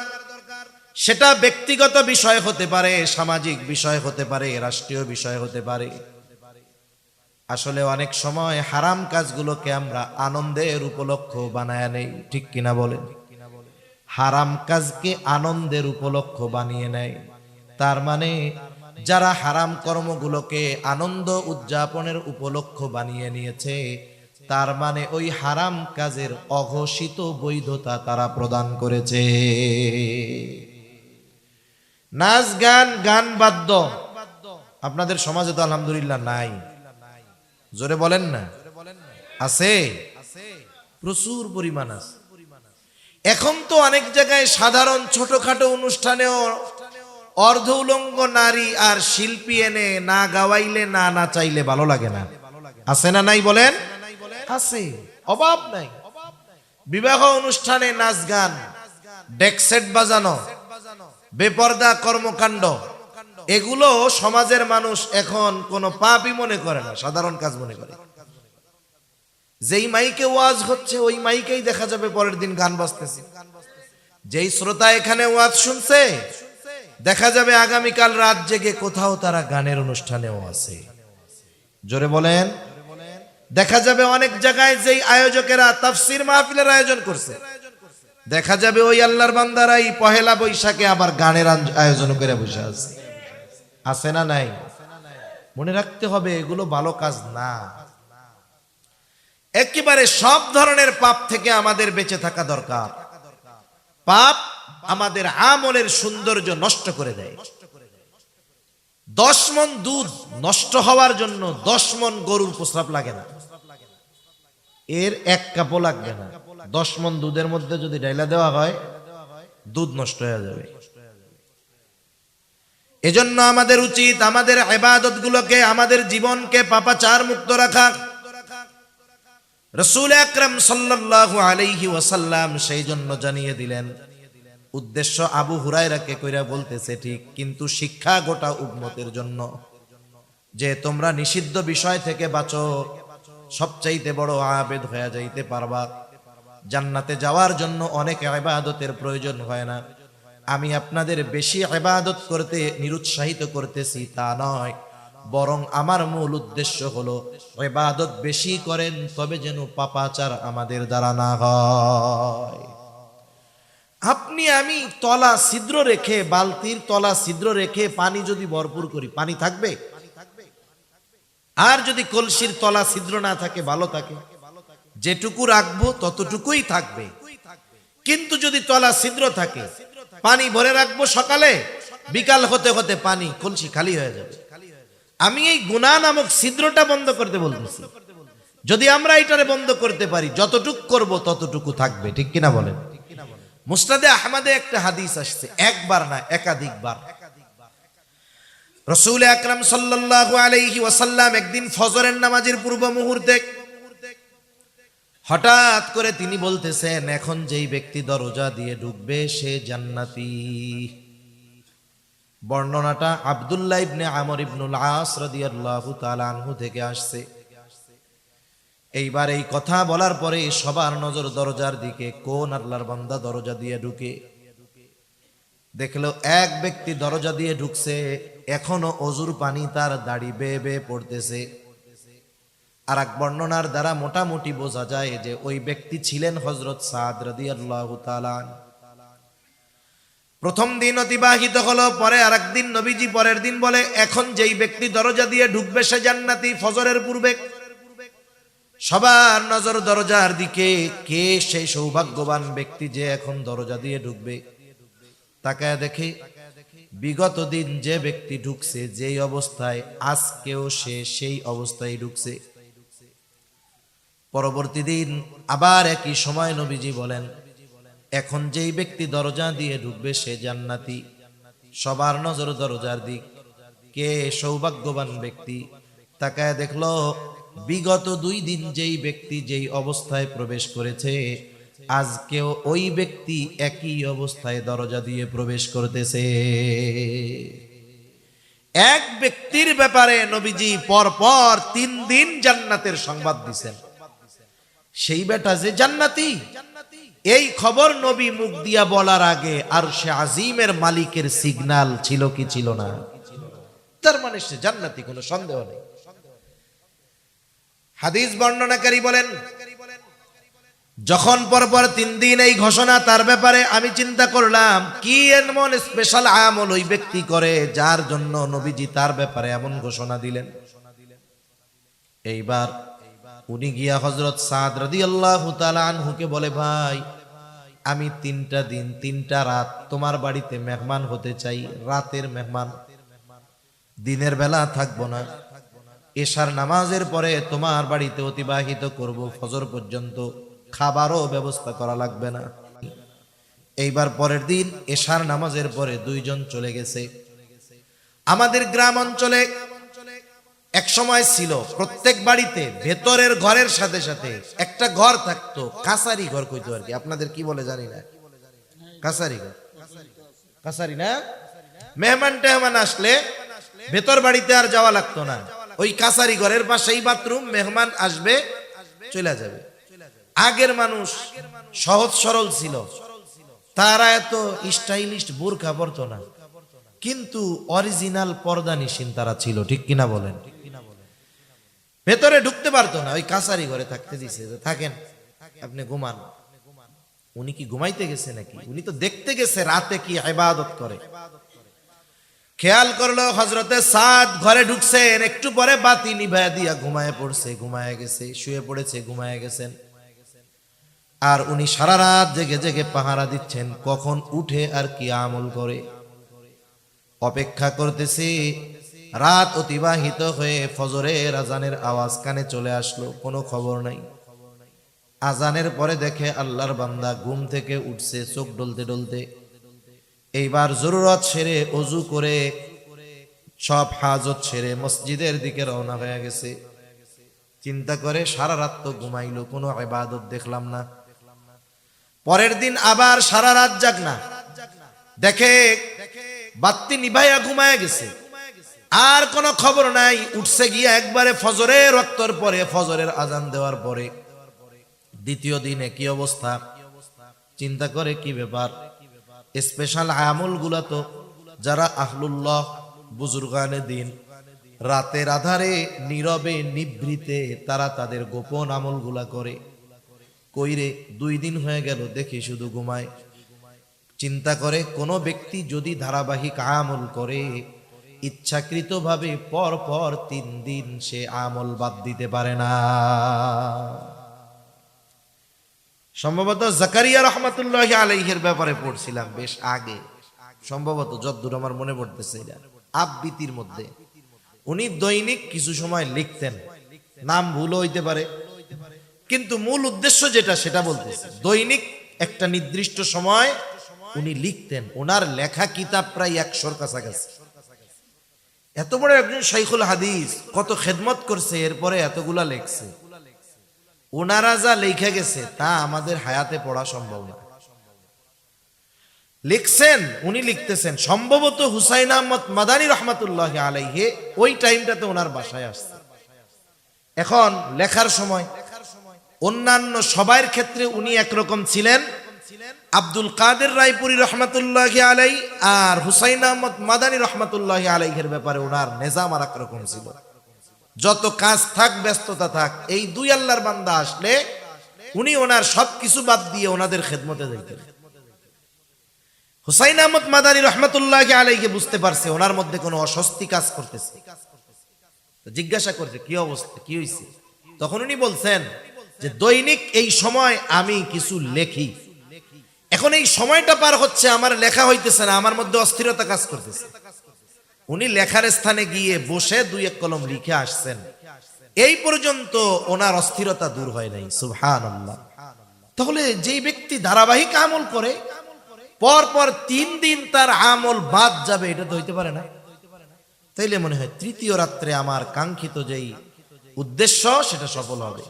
সেটা ব্যক্তিগত বিষয় হতে পারে, সামাজিক বিষয় হতে পারে, রাষ্ট্রীয় বিষয় হতে পারে। আসলে অনেক সময় হারাম কাজগুলোকে আমরা আনন্দের উপলক্ষ বানায় নেই, ঠিক কিনা বলেন? হারাম কাজকে আনন্দের উপলক্ষ বানিয়ে নেয়। তার মানে যারা হারাম কর্মগুলোকে আনন্দ উদযাপনের উপলক্ষ বানিয়ে নিয়েছে, তার মানে ওই হারাম কাজের অঘোষিত বৈধতা তারা প্রদান করেছে। নাচ গান, গান বাদ্য আপনাদের সমাজে তো আলহামদুলিল্লাহ নাই, জোরে বলেন না। আছে, প্রচুর পরিমাণ আছে। এখন তো অনেক জায়গায় সাধারণ ছোটখাটো অনুষ্ঠানেও অর্ধ উলঙ্গ নারী আর শিল্পী এনে না গাওয়াইলে না নাচাইলে ভালো লাগে না। আছে না নাই বলেন? আছে, অভাব নাই। বিবাহ অনুষ্ঠানে নাচ গান, ডেক সেট বাজানো, বেপরদা কর্মকাণ্ড, এগুলো সমাজের মানুষ এখন কোনো পাপই মনে করে না, সাধারণ কাজ মনে করে। যেই মাইকে ওয়াজ হচ্ছে ওই মাইকেই দেখা যাবে পরের দিন গান বাজতেছে। যেই শ্রোতা এখানে ওয়াজ শুনছে দেখা যাবে আগামীকাল রাত জেগে কোথাও তারা গানের অনুষ্ঠানেও আছে। জোরে বলেন। দেখা যাবে অনেক জায়গায় যেই আয়োজকেরা তাফসীর মাহফিলের আয়োজন করছে, দেখা যাবে ওই আল্লাহর বান্দারাই পহেলা বৈশাখে আবার গানের আয়োজন করে বসে আছে। আছে না নাই? মনে রাখতে হবে এগুলো ভালো কাজ না। একেবারে সব ধরনের পাপ থেকে আমাদের বেঁচে থাকা দরকার। পাপ আমাদের আমলের সৌন্দর্য নষ্ট করে দেয়। 10 মণ দুধ নষ্ট হওয়ার জন্য 10 মণ গরুর প্রস্রাব লাগে না, এর 1 কাপও লাগবে না। 10 মণ দুধের মধ্যে যদি ডাইলা দেওয়া হয় দুধ নষ্ট হয়ে যাবে। এজন্য আমাদের উচিত আমাদের ইবাদত গুলোকে, আমাদের জীবনকে পাপাচার মুক্ত রাখা। রাসূল আকরাম সাল্লাল্লাহু আলাইহি ওয়াসাল্লাম সেই জন্য জানিয়ে দিলেন, উদ্দেশ্য আবু হুরায়রাকে কইরা বলতেছে ঠিক, কিন্তু শিক্ষা গোটা উম্মতের জন্য, যে তোমরা নিষিদ্ধ বিষয় থেকে বাঁচো, সবচাইতে বড় আবেদ হয়ে যাইতে পারবা। জান্নাতে যাওয়ার জন্য অনেক ইবাদতের প্রয়োজন হয় না। আমি আপনাদের বেশি ইবাদত করতে নিরুৎসাহিত করতেছি তা নয়, বরং আমার মূল উদ্দেশ্য হলো ইবাদত বেশি করেন, তবে যেন পাপাচার আমাদের দ্বারা না হয়। আপনি আমি তলা ছিদ্র রেখে, বালতির তলা ছিদ্র রেখে পানি যদি ভরপুর করি, পানি থাকবে? আর যদি কলসির তলা ছিদ্র না থাকে, ভালো থাকে, যেটুকু রাখবো ততটুকুই থাকবে। কিন্তু যদি তলা ছিদ্র থাকে, পানি ভরে রাখবো সকালে, বিকাল হতে হতে পানি কলসি খালি হয়ে যাবে। আমি এই গুনাহ নামক ছিদ্রটা বন্ধ করতে বলতেছি। যদি আমরা এটারে বন্ধ করতে পারি, যতটুকু করব ততটুকু থাকবে। ঠিক কিনা বলেন? মুসনাদে আহমদে একটা হাদিস আসছে, একবার না একাধিকবার। রাসূল আকরাম সাল্লাল্লাহু আলাইহি ওয়াসাল্লাম একদিন ফজরের নামাজের পূর্ব মুহূর্তে হঠাৎ করে তিনি বলতেছেন, এখন যেই ব্যক্তি দরজা দিয়ে ঢুকবে সে জান্নাতি। বর্ণনাটা আব্দুল্লাহ ইবনে আমর ইবনুল আস রাদিয়াল্লাহু তাআলা আনহু থেকে আসছে। এইবার এই কথা বলার পরে সবার নজর দরজার দিকে, কোন আল্লাহর বান্দা দরজা দিয়ে ঢুকে। দেখলো এক ব্যক্তি দরজা দিয়ে ঢুকছে, এখনো অজুর পানি তার দাড়ি বেয়ে বেয়ে পড়তেছে। আর এক বর্ণনার দ্বারা মোটামুটি বোঝা যায় যে ওই ব্যক্তি ছিলেন হযরত সাদ রাদিয়াল্লাহু তাআলা। প্রথম দিন অতিবাহিত হলো, পরে আরেকদিন নবীজি পরের দিন বলে, এখন যেই ব্যক্তি দরজা দিয়ে ঢুকবে সে জান্নাতি। ফজরের পূর্বে সবার নজর দরজার দিকে, কে সেই সৌভাগ্যবান ব্যক্তি যে এখন দরজা দিয়ে ঢুকবে। তাকায় দেখে বিগত দিন যে ব্যক্তি ঢুকছে যেই অবস্থায়, আজকেও সে সেই অবস্থায় ঢুকছে। পরবর্তী দিন আবার একই সময় নবীজি বলেন, এখন যেই ব্যক্তি দরজা দিয়ে ঢুকবে সে জান্নাতি। সবার নজর দরজার দিক, কে সৌভাগ্যবান ব্যক্তি। তাকায় দেখলো বিগত 2 দিন যেই ব্যক্তি যেই অবস্থায় প্রবেশ করেছে, আজকেও ওই ব্যক্তি একই অবস্থায় দরজা দিয়ে প্রবেশ করতেছে। এক ব্যক্তির ব্যাপারে নবীজি পরপর 3 দিন জান্নাতের সংবাদ দিয়েছেন। সেই বেটা যে জান্নাতি, এই খবর নবী মুখ দিয়া বলার আগে আরশে আজিমের মালিকের সিগন্যাল ছিল কি ছিল না? তার মানে সে জান্নাতি, কোনো সন্দেহ নেই। হাদিস বর্ণনাকারী বলেন, যখন পরপর 3 দিন এই ঘোষণা তার ব্যাপারে, আমি চিন্তা করলাম কি এমন স্পেশাল আমল ওই ব্যক্তি করে যার জন্য নবীজি তার ব্যাপারে এমন ঘোষণা দিলেন। এইবার উনি গিয়া হযরত সাদ রাদিয়াল্লাহু তাআলা আনহুকে বলে, ভাই আমি 3টা দিন 3টা রাত তোমার বাড়িতে মেহমান হতে চাই, রাতের মেহমান, দিনের বেলা থাকবো না। এশার নামাজের পরে তোমার বাড়িতে অতিবাহিত করব, ফজর পর্যন্ত খাবারও ব্যবস্থা করা লাগবে না। এইবার পরের দিন এশার নামাজের পরে 2 জন চলে গেছে। আমাদের গ্রাম অঞ্চলে এক সময় ছিল প্রত্যেক বাড়িতে ভেতরের ঘরের সাথে সাথে একটা ঘর থাকতো, কাছারি ঘর কইতো আর কি, আপনাদের কি বলে জানি না, কাছারি ঘর, কাছারি না। মেহমান টেহমান আসলে ভেতর বাড়িতে আর যাওয়া লাগতো না, ওই কাছারি ঘরের পাশেই বাথরুম, মেহমান আসবে চলে যাবে। আগের মানুষ সহজ সরল ছিল, তারা এত স্টাইলিশ বোরকা পরতো না, কিন্তু অরিজিনাল পর্দানিশীন তারা ছিল, ঠিক কিনা বলেন। ভেতরে ঢুকতে পারতো না, ওই কাছারি ঘরে থাকতে দিছে, থাকেন আপনি ঘুমান। উনি কি ঘুমাইতে গেছে নাকি? উনি তো দেখতে গেছে রাতে কি ইবাদত করে। খেয়াল করলো হযরতে সাদ ঘরে ঢুকছেন, একটু পরে বাতি নিভায়া দিয়া ঘুমায় পড়ছে, ঘুমায় গেছে, শুয়ে পড়েছে, ঘুমায় গেছেন। আর উনি সারা রাত জেগে জেগে পাহারা দিচ্ছেন কখন উঠে আর কি আমল করে, অপেক্ষা করতেছি। রাত অতিবাহিত হয়ে ফজরের আজানের আওয়াজ কানে চলে আসলো, কোনো খবর নাই। আজানের পরে দেখে আল্লাহর বান্দা ঘুম থেকে উঠছে চোখ ডলতে ডলতে। এইবার জরুরত সেরে ওযু করে সব হাজত সেরে মসজিদের দিকে রওনা হয়ে গেছে। চিন্তা করে সারা রাত তো ঘুমাইলো, কোনো ইবাদত দেখলাম না। পরের দিন আবার সারা রাত জাগনা, দেখে বাতি নিভাইয়া ঘুমায় গেছে, আর কোনো খবর নাই। উঠছে গিয়া একবারে ফজরের ওয়াক্তর পরে, ফজরের আজান দেওয়ার পরে। দ্বিতীয় দিনে কি অবস্থা, চিন্তা করে কি ব্যাপার। স্পেশাল আমল গুলা তো যারা আহলুল্লাহ বুজুর্গানে দিন রাতের আধারে নীরবে নিভৃতে তারা তাদের গোপন আমল গুলা করে, কইরে 2 দিন হয়ে গেল দেখি শুধু ঘুমায়। চিন্তা করে কোন ব্যক্তি যদি ধারাবাহিক আমল করে, ইচ্ছাকৃতভাবে পর পর 3 দিন সে আমল বাদ দিতে পারে না। সম্ভবত জাকারিয়া রহমাতুল্লাহি আলাইহির ব্যাপারে পড়ছিলাম বেশ আগে, সম্ভবত যতদূর আমার মনে পড়তেছে, এটা আবৃত্তির মধ্যে। উনি দৈনিক কিছু সময় লিখতেন, নাম ভুল হইতে পারে, কিন্তু মূল উদ্দেশ্য যেটা সেটা বলতেছে। দৈনিক একটা নির্দিষ্ট সময় উনি লিখতেন। ওনার লেখা কিতাব প্রায় 100-র কাছাকাছি। এত বড় একজন শাইখুল হাদিস, কত খেদমত করছে, এরপরে এতগুলা লেখছে। ওনারা যা লেখা গেছে তা আমাদের হায়াতে পড়া সম্ভব না। লিখছেন, উনি লিখতেছেন। সম্ভবত হুসাইন আহমদ মাদানী রহমাতুল্লাহি আলাইহি ওই টাইমটাতে ওনার বাসায় আসছে। এখন লেখার সময় অন্যান্য সবার ক্ষেত্রে উনি একরকম ছিলেন, আব্দুল কাদের রায়পুরি রহমাতুল্লাহি আলাইহি আর হুসাইন আহমদ মাদানী রহমাতুল্লাহি আলাইহির ব্যাপারে ওনার নিজাম আর একরকম ছিল। যত কাজ থাক, ব্যস্ততা থাক, এই 2 আল্লাহর বান্দা আসলে উনি ওনার সবকিছু বাদ দিয়ে ওনাদের খেদমতে যাইতেন। হুসাইন আহমদ মাদানী রহমাতুল্লাহি আলাইহি বুঝতে পারছে ওনার মধ্যে কোনো অস্বস্তি কাজ করতেছে, জিজ্ঞাসা করছে কি অবস্থা, কি হয়েছে। তখন উনি বলছেন যে দৈনিক এই সময় আমি কিছু লেখি, এখন এই সময়টা পার হচ্ছে, আমার লেখা হইতেছে না, আমার মধ্যে অস্থিরতা কাজ করতেছে। উনি লেখার স্থানে গিয়ে বসে 2-1 কলম লিখে আসছেন, এই পর্যন্ত ওনার অস্থিরতা দূর হয় নাই। সুবহানাল্লাহ। তাহলে যেই ব্যক্তি ধারাবাহিক আমল করে, পর পর 3 দিন তার আমল বাদ যাবে, এটা তো হইতে পারে না। তাইলে মনে হয় তৃতীয় রাত্রে আমার কাঙ্ক্ষিত যেই উদ্দেশ্য সেটা সফল হবে।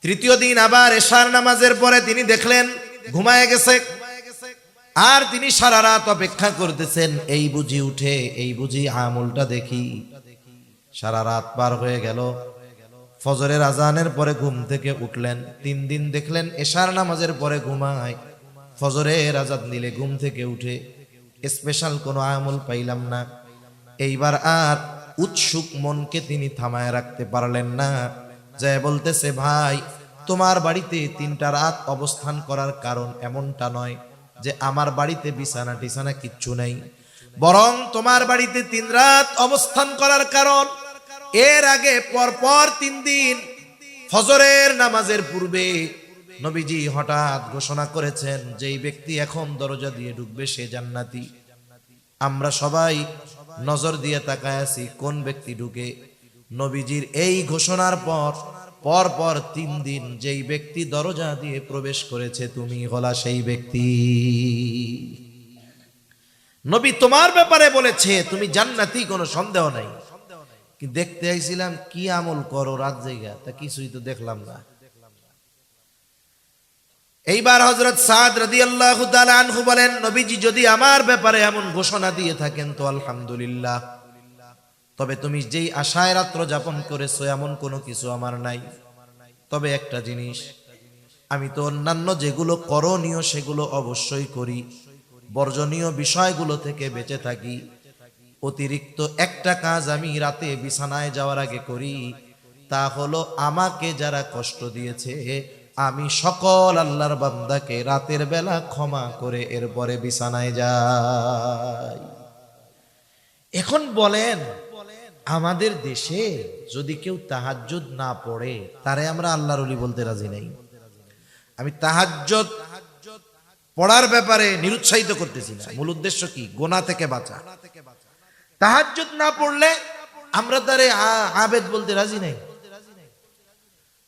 তৃতীয় দিন আবার এশার নামাজের পরে তিনি দেখলেন ঘুমায় গেছে, আর তিনি সারা রাত অপেক্ষা করতেছেন, এই বুঝি উঠে, এই বুঝি আমলটা দেখি। সারা রাত পার হয়ে গেল, ফজরের আজানের পরে ঘুম থেকে উঠলেন। 3 দিন দেখলেন এশার নামাজের পরে ঘুমায়, ফজরের আজান দিলে ঘুম থেকে উঠে, স্পেশাল কোনো আমল পাইলাম না। এইবার আর উৎসুক মনকে তিনি থামায় রাখতে পারলেন না, যে বলতেছে ভাই তোমার বাড়িতে 3টা রাত অবস্থান করার কারণ এমনটা নয় যে আমার বাড়িতে বিছানা টিছানা কিচ্ছু নেই, বরং তোমার বাড়িতে 3 রাত অবস্থান করার কারণ এর আগে পরপর 3 দিন ফজরের নামাজের পূর্বে নবীজি হঠাৎ ঘোষণা করেছেন যেই ব্যক্তি এখন দরজা দিয়ে ঢুকবে সে জান্নাতি। আমরা সবাই নজর দিয়ে তাকায় আছি কোন ব্যক্তি ঢুকে। নবীজির এই ঘোষণার পর পরপর 3 দিন যেই ব্যক্তি দরজা দিয়ে প্রবেশ করেছে তুমি হলা সেই ব্যক্তি। নবী তোমার ব্যাপারে বলেছে তুমি জান্নাতি, কোনো সন্দেহ নাই। কি দেখতে আইছিলাম কি আমল করো রাত জায়গা, তা কিছুই তো দেখলাম না। এইবার হযরত সাদ রাদিয়াল্লাহু তাআলা আনহু বলেন, নবীজি যদি আমার ব্যাপারে এমন ঘোষণা দিয়ে থাকেন তো আলহামদুলিল্লাহ, তবে তুমি যেই আশায় রাত্র যাপন করেছো এমন কোনো কিছু আমার নাই। তবে একটা জিনিস, আমি তো অন্যান্য যেগুলো করণীয় সেগুলো অবশ্যই করি, বর্জনীয় বিষয়গুলো থেকে বেঁচে থাকি। অতিরিক্ত একটা কাজ আমি রাতে বিছানায় যাওয়ার আগে করি, তা হলো আমাকে যারা কষ্ট দিয়েছে আমি সকল আল্লাহর বান্দাকে রাতের বেলা ক্ষমা করে এরপরে বিছানায় যাই। এখন বলেন, আমাদের দেশে যদি কেউ তাহাজ্জুদ না পড়ে তারে আমরা আল্লাহর ওলি বলতে রাজি নাই। আমি তাহাজ্জুদ পড়ার ব্যাপারে নিরুৎসাহিত করতেছি না, মূল উদ্দেশ্য কি? গুনাহ থেকে বাঁচা। তাহাজ্জুদ না পড়লে আমরা তারে আবেদ বলতে রাজি নাই,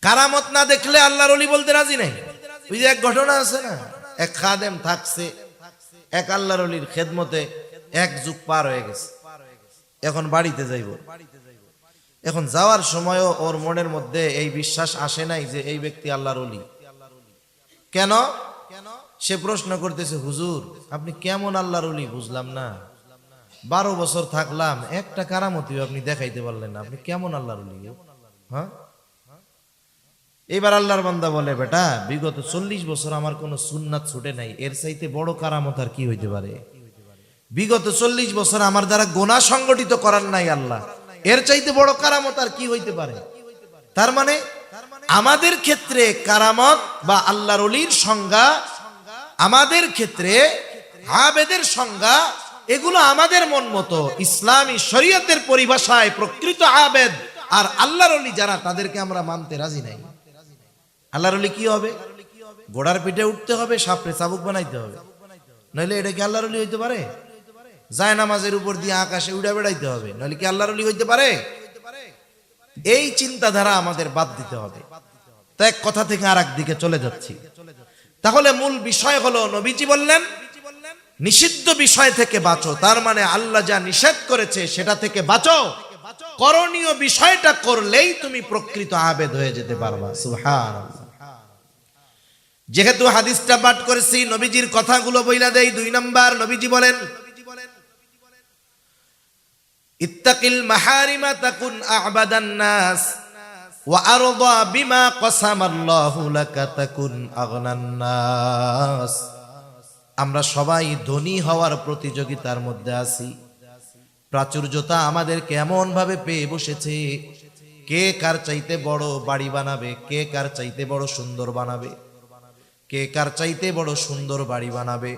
কারামত না দেখলে আল্লাহর ওলি বলতে রাজি নাই। ওই যে এক ঘটনা আছে না, এক খাদেম থাকছে এক আল্লাহর ওলির খেদমতে, 1 যুগ পার হয়ে গেছে, এখন বাড়িতে যাইব। এখন যাওয়ার সময়ও ওর মনের মধ্যে এই বিশ্বাস আসে নাই যে এই ব্যক্তি আল্লাহর ওলি। কেন? সে প্রশ্ন করতেছে, হুজুর আপনি কেমন আল্লাহর ওলি বুঝলাম না, 12 বছর থাকলাম, একটা কারামতিও আপনি দেখাইতে পারলেন না, আপনি কেমন আল্লাহর ওলি? হ্যাঁ। এবার আল্লাহর বান্দা বলে, বেটা বিগত 40 বছর আমার কোনো সুন্নাত ছুটে নাই, এর চাইতে বড় কারামত আর কি হইতে পারে? বিগত 40 বছর আমার দ্বারা গুনাহ সংগঠিত করার নাই আল্লাহ, এর চাইতে বড় কারামত আর কি হইতে পারে? তার মানে আমাদের ক্ষেত্রে কারামত বা আল্লাহর ওলির সংজ্ঞা, আমাদের ক্ষেত্রে আবেদের সংজ্ঞা, এগুলো আমাদের মন মতো। ইসলামী শরীয়তের পরিভাষায় প্রকৃত আবেদ আর আল্লাহর ওলি যারা, তাদেরকে আমরা মানতে রাজি নাই। আল্লাহর ওলি কি হবে? ঘোড়ার পিঠে উঠতে হবে, সাপড়ে চাবুক বানাইতে হবে, নইলে এটা কি আল্লাহর ওলি হইতে পারে? যায় নামাজের উপর দিয়ে আকাশে উড়ে বেড়াইতে হবে, নইলে কি আল্লাহর ওলি হইতে পারে? এই চিন্তাধারা আমাদের বাদ দিতে হবে। তো এক কথা থেকে আর এক দিকে চলে যাচ্ছি। তাহলে মূল বিষয় হলো, নবীজি বললেন নিষিদ্ধ বিষয় থেকে বাঁচো, তার মানে আল্লাহ যা নিষেধ করেছে সেটা থেকে বাঁচো। করণীয় বিষয়টা করলেই তুমি প্রকৃত আবেদ হয়ে যেতে পারবা। সুবহানাল্লাহ। যেহেতু হাদিসটা পাঠ করেছি, নবীজির কথাগুলো বইলা দেই। 2 নাম্বার, নবীজি বলেন ইত্তাকিল মাহারিমা তাকুন আ'বাদান নাস ওয়া আরদা বিমা কাসামাল্লাহু লাকা তাকুন আগনান নাস। আমরা সবাই ধনী হওয়ার প্রতিযোগিতার মধ্যে আছি। প্রাচুর্যতা আমাদের কেমন ভাবে পেয়ে বসেছে, কে কার চাইতে বড় বাড়ি বানাবে, কে কার চাইতে বড় সুন্দর বানাবে, কে কার চাইতে বড় সুন্দর বাড়ি বানাবে,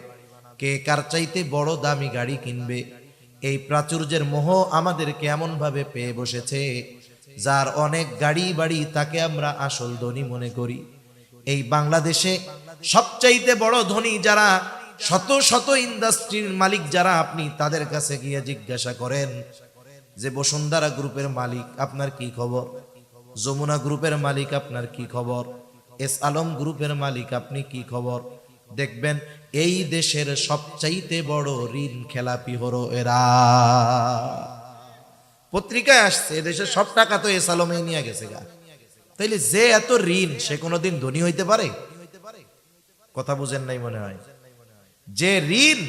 কে কার চাইতে বড় দামি গাড়ি কিনবে। এই প্রাচুর্যের মোহ আমাদের কেমন ভাবে পেয়ে বসেছে, যার অনেক গাড়ি বাড়ি তাকে আমরা আসল ধনী মনে করি। এই বাংলাদেশে সবচাইতে বড় ধনী যারা, শত শত ইন্ডাস্ট্রির মালিক যারা, আপনি তাদের কাছে গিয়ে জিজ্ঞাসা করেন যে বসুন্ধরা গ্রুপের মালিক আপনার কি খবর, যমুনা গ্রুপের মালিক আপনার কি খবর, এস আলম গ্রুপের মালিক আপনি কি খবর, দেখবেন এই দেশের সবচাইতে বড় ঋণ খেলাপি হলো এরা। পত্রিকায় আসছে এদেশের সব টাকা তো এস আলমে নিয়ে গেছে গা। তাইলে যে এত ঋণ, সে কোনোদিন ধনী হইতে পারে? কথা বুঝেন নাই মনে হয়। যে ঋণ,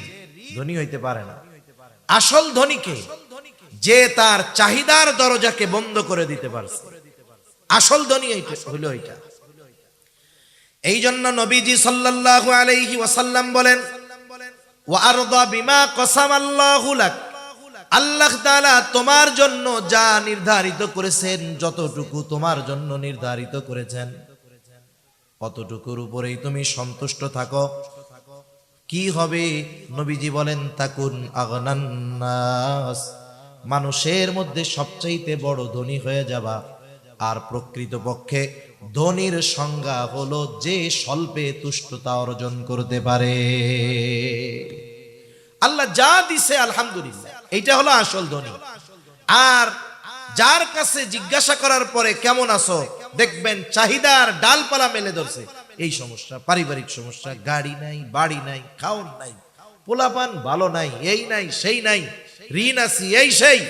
ধনী হইতে পারে না। আসল ধনীকে যে তার চাহিদার দরজাকে বন্ধ করে দিতে পারছে, আসল ধনী হইল এটা। এই জন্য নবীজি সাল্লাল্লাহু আলাইহি ওয়াসাল্লাম বলেন ওয়া আরদা বিমা কাসামাল্লাহু লাক, আল্লাহ তাআলা তোমার জন্য যা নির্ধারিত করেছেন, যতটুকু তোমার জন্য নির্ধারিত করেছেন, অতটুকুর উপরেই তুমি সন্তুষ্ট থাকো, কি হবে? নবীজি বলেন তাকুন আগনান নাস, মানুষের মধ্যে সবচাইতে বড় ধনী হয়ে যাবা। আর প্রকৃতপক্ষে ধনীর সংজ্ঞা হলো যে স্বল্পে তুষ্টতা অর্জন করতে পারে। আল্লাহ যা দিছে আলহামদুলিল্লাহ, এইটা হলো আসল ধনী। আর যার কাছে জিজ্ঞাসা করার পরে কেমন আছো, দেখবেন চাহিদার ডালপালা মেলে ধরছে, এই সমস্যা, পারিবারিক সমস্যা, গাড়ি নাই, বাড়ি নাই, খাওয়ার নাই, পোলাপান ভালো নাই, এই নাই সেই নাই, ঋণ আছি, এই সেই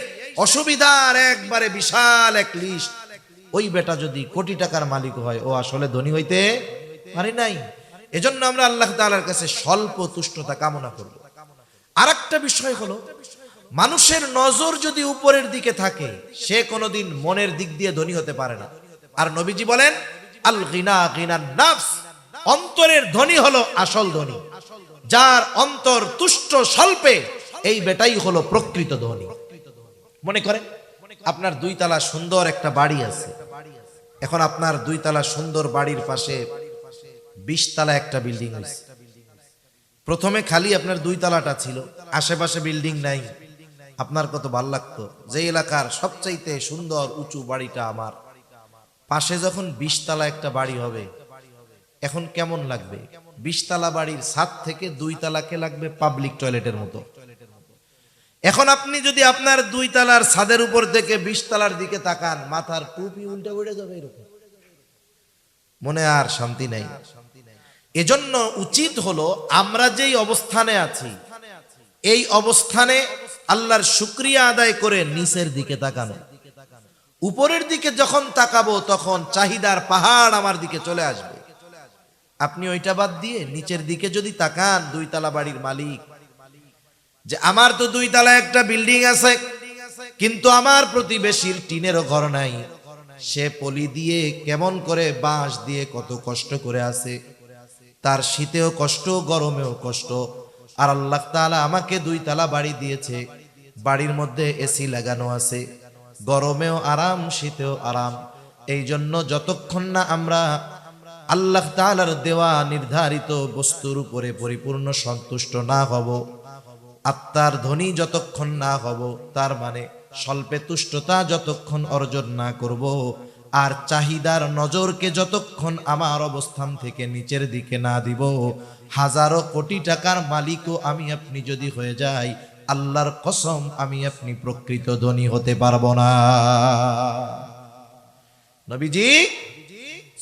অসুবিধার একবারে বিশাল এক লিস্ট। ওই বেটা যদি কোটি টাকার মালিক হয়, ও আসলে ধনী হইতে পারে নাই। এজন্য আমরা আল্লাহ তাআলার কাছে স্বল্প তুষ্টতা কামনা করব। আরেকটা বিষয় হলো, মানুষের নজর যদি উপরের দিকে থাকে, সে কোনোদিন মনের দিক দিয়ে ধনী হতে পারে না। আর নবীজি বলেন আল গিনা গিনান নাফস, অন্তরের ধনী হলো আসল ধনী। যার অন্তর তুষ্ট স্বল্পে, এই বেটাই হলো প্রকৃত ধনী। মনে করেন আপনার 2 তলা সুন্দর একটা বাড়ি আছে, এখন আপনার 2 তলা সুন্দর বাড়ির পাশে 20 তলা একটা বিল্ডিং হয়েছে। প্রথমে খালি আপনার 2 তলাটা ছিল, আশেপাশে বিল্ডিং নাই, আপনার কত ভালো লাগতো যে এলাকার সবচাইতে সুন্দর উঁচু বাড়িটা আমার। পাশে যখন 20 তলা একটা বাড়ি হবে, এখন কেমন লাগবে? 20 তলা বাড়ির ছাদ থেকে 2 তলাকে লাগবে পাবলিক টয়লেটের মতো। এখন আপনি যদি আপনার 2 তলার ছাদের উপর থেকে 20 তলার দিকে তাকান, মাথার টুপি উল্টে উড়ে যাবে, এরকম মনে আর শান্তি নাই। এজন্য উচিত হলো আমরা যেই অবস্থানে আছি, এই অবস্থানে আল্লাহর শুকরিয়া আদায় করে নিচের দিকে তাকানো। উপরের দিকে যখন তাকাবো, তখন চাহিদার পাহাড় আমার দিকে চলে আসবে। আপনি ওইটা বাদ দিয়ে নিচের দিকে যদি তাকান, 2 তলা বাড়ির মালিক, যে আমার তো 2 তলা একটা বিল্ডিং আছে, কিন্তু আমার প্রতিবেশীর টিনেরও ঘর নাই, সে পলি দিয়ে কেমন করে বাঁশ দিয়ে কত কষ্ট করে আছে, তার শীতেও কষ্ট, গরমেও কষ্ট। আর আল্লাহ তাআলা আমাকে 2 তলা বাড়ি দিয়েছে, বাড়ির মধ্যে এসি লাগানো আছে, গরমেও আরাম, শীতেও আরাম। এই জন্য যতক্ষণ না আমরা আল্লাহ তাআলার দেওয়া নির্ধারিত বস্তুর উপরে পরিপূর্ণ সন্তুষ্ট না হব, আত্মার ধনী যতক্ষণ না হব, তার মানে স্বল্পে তুষ্টতা যতক্ষণ অর্জন না করব, আর চাহিদার নজরকে যতক্ষণ আমার অবস্থান থেকে নিচের দিকে না দিব, হাজারো কোটি টাকার মালিকও আমি আপনি যদি হয়ে যাই, আল্লাহর কসম আমি আপনি প্রকৃত ধনী হতে পারবো না। নবীজি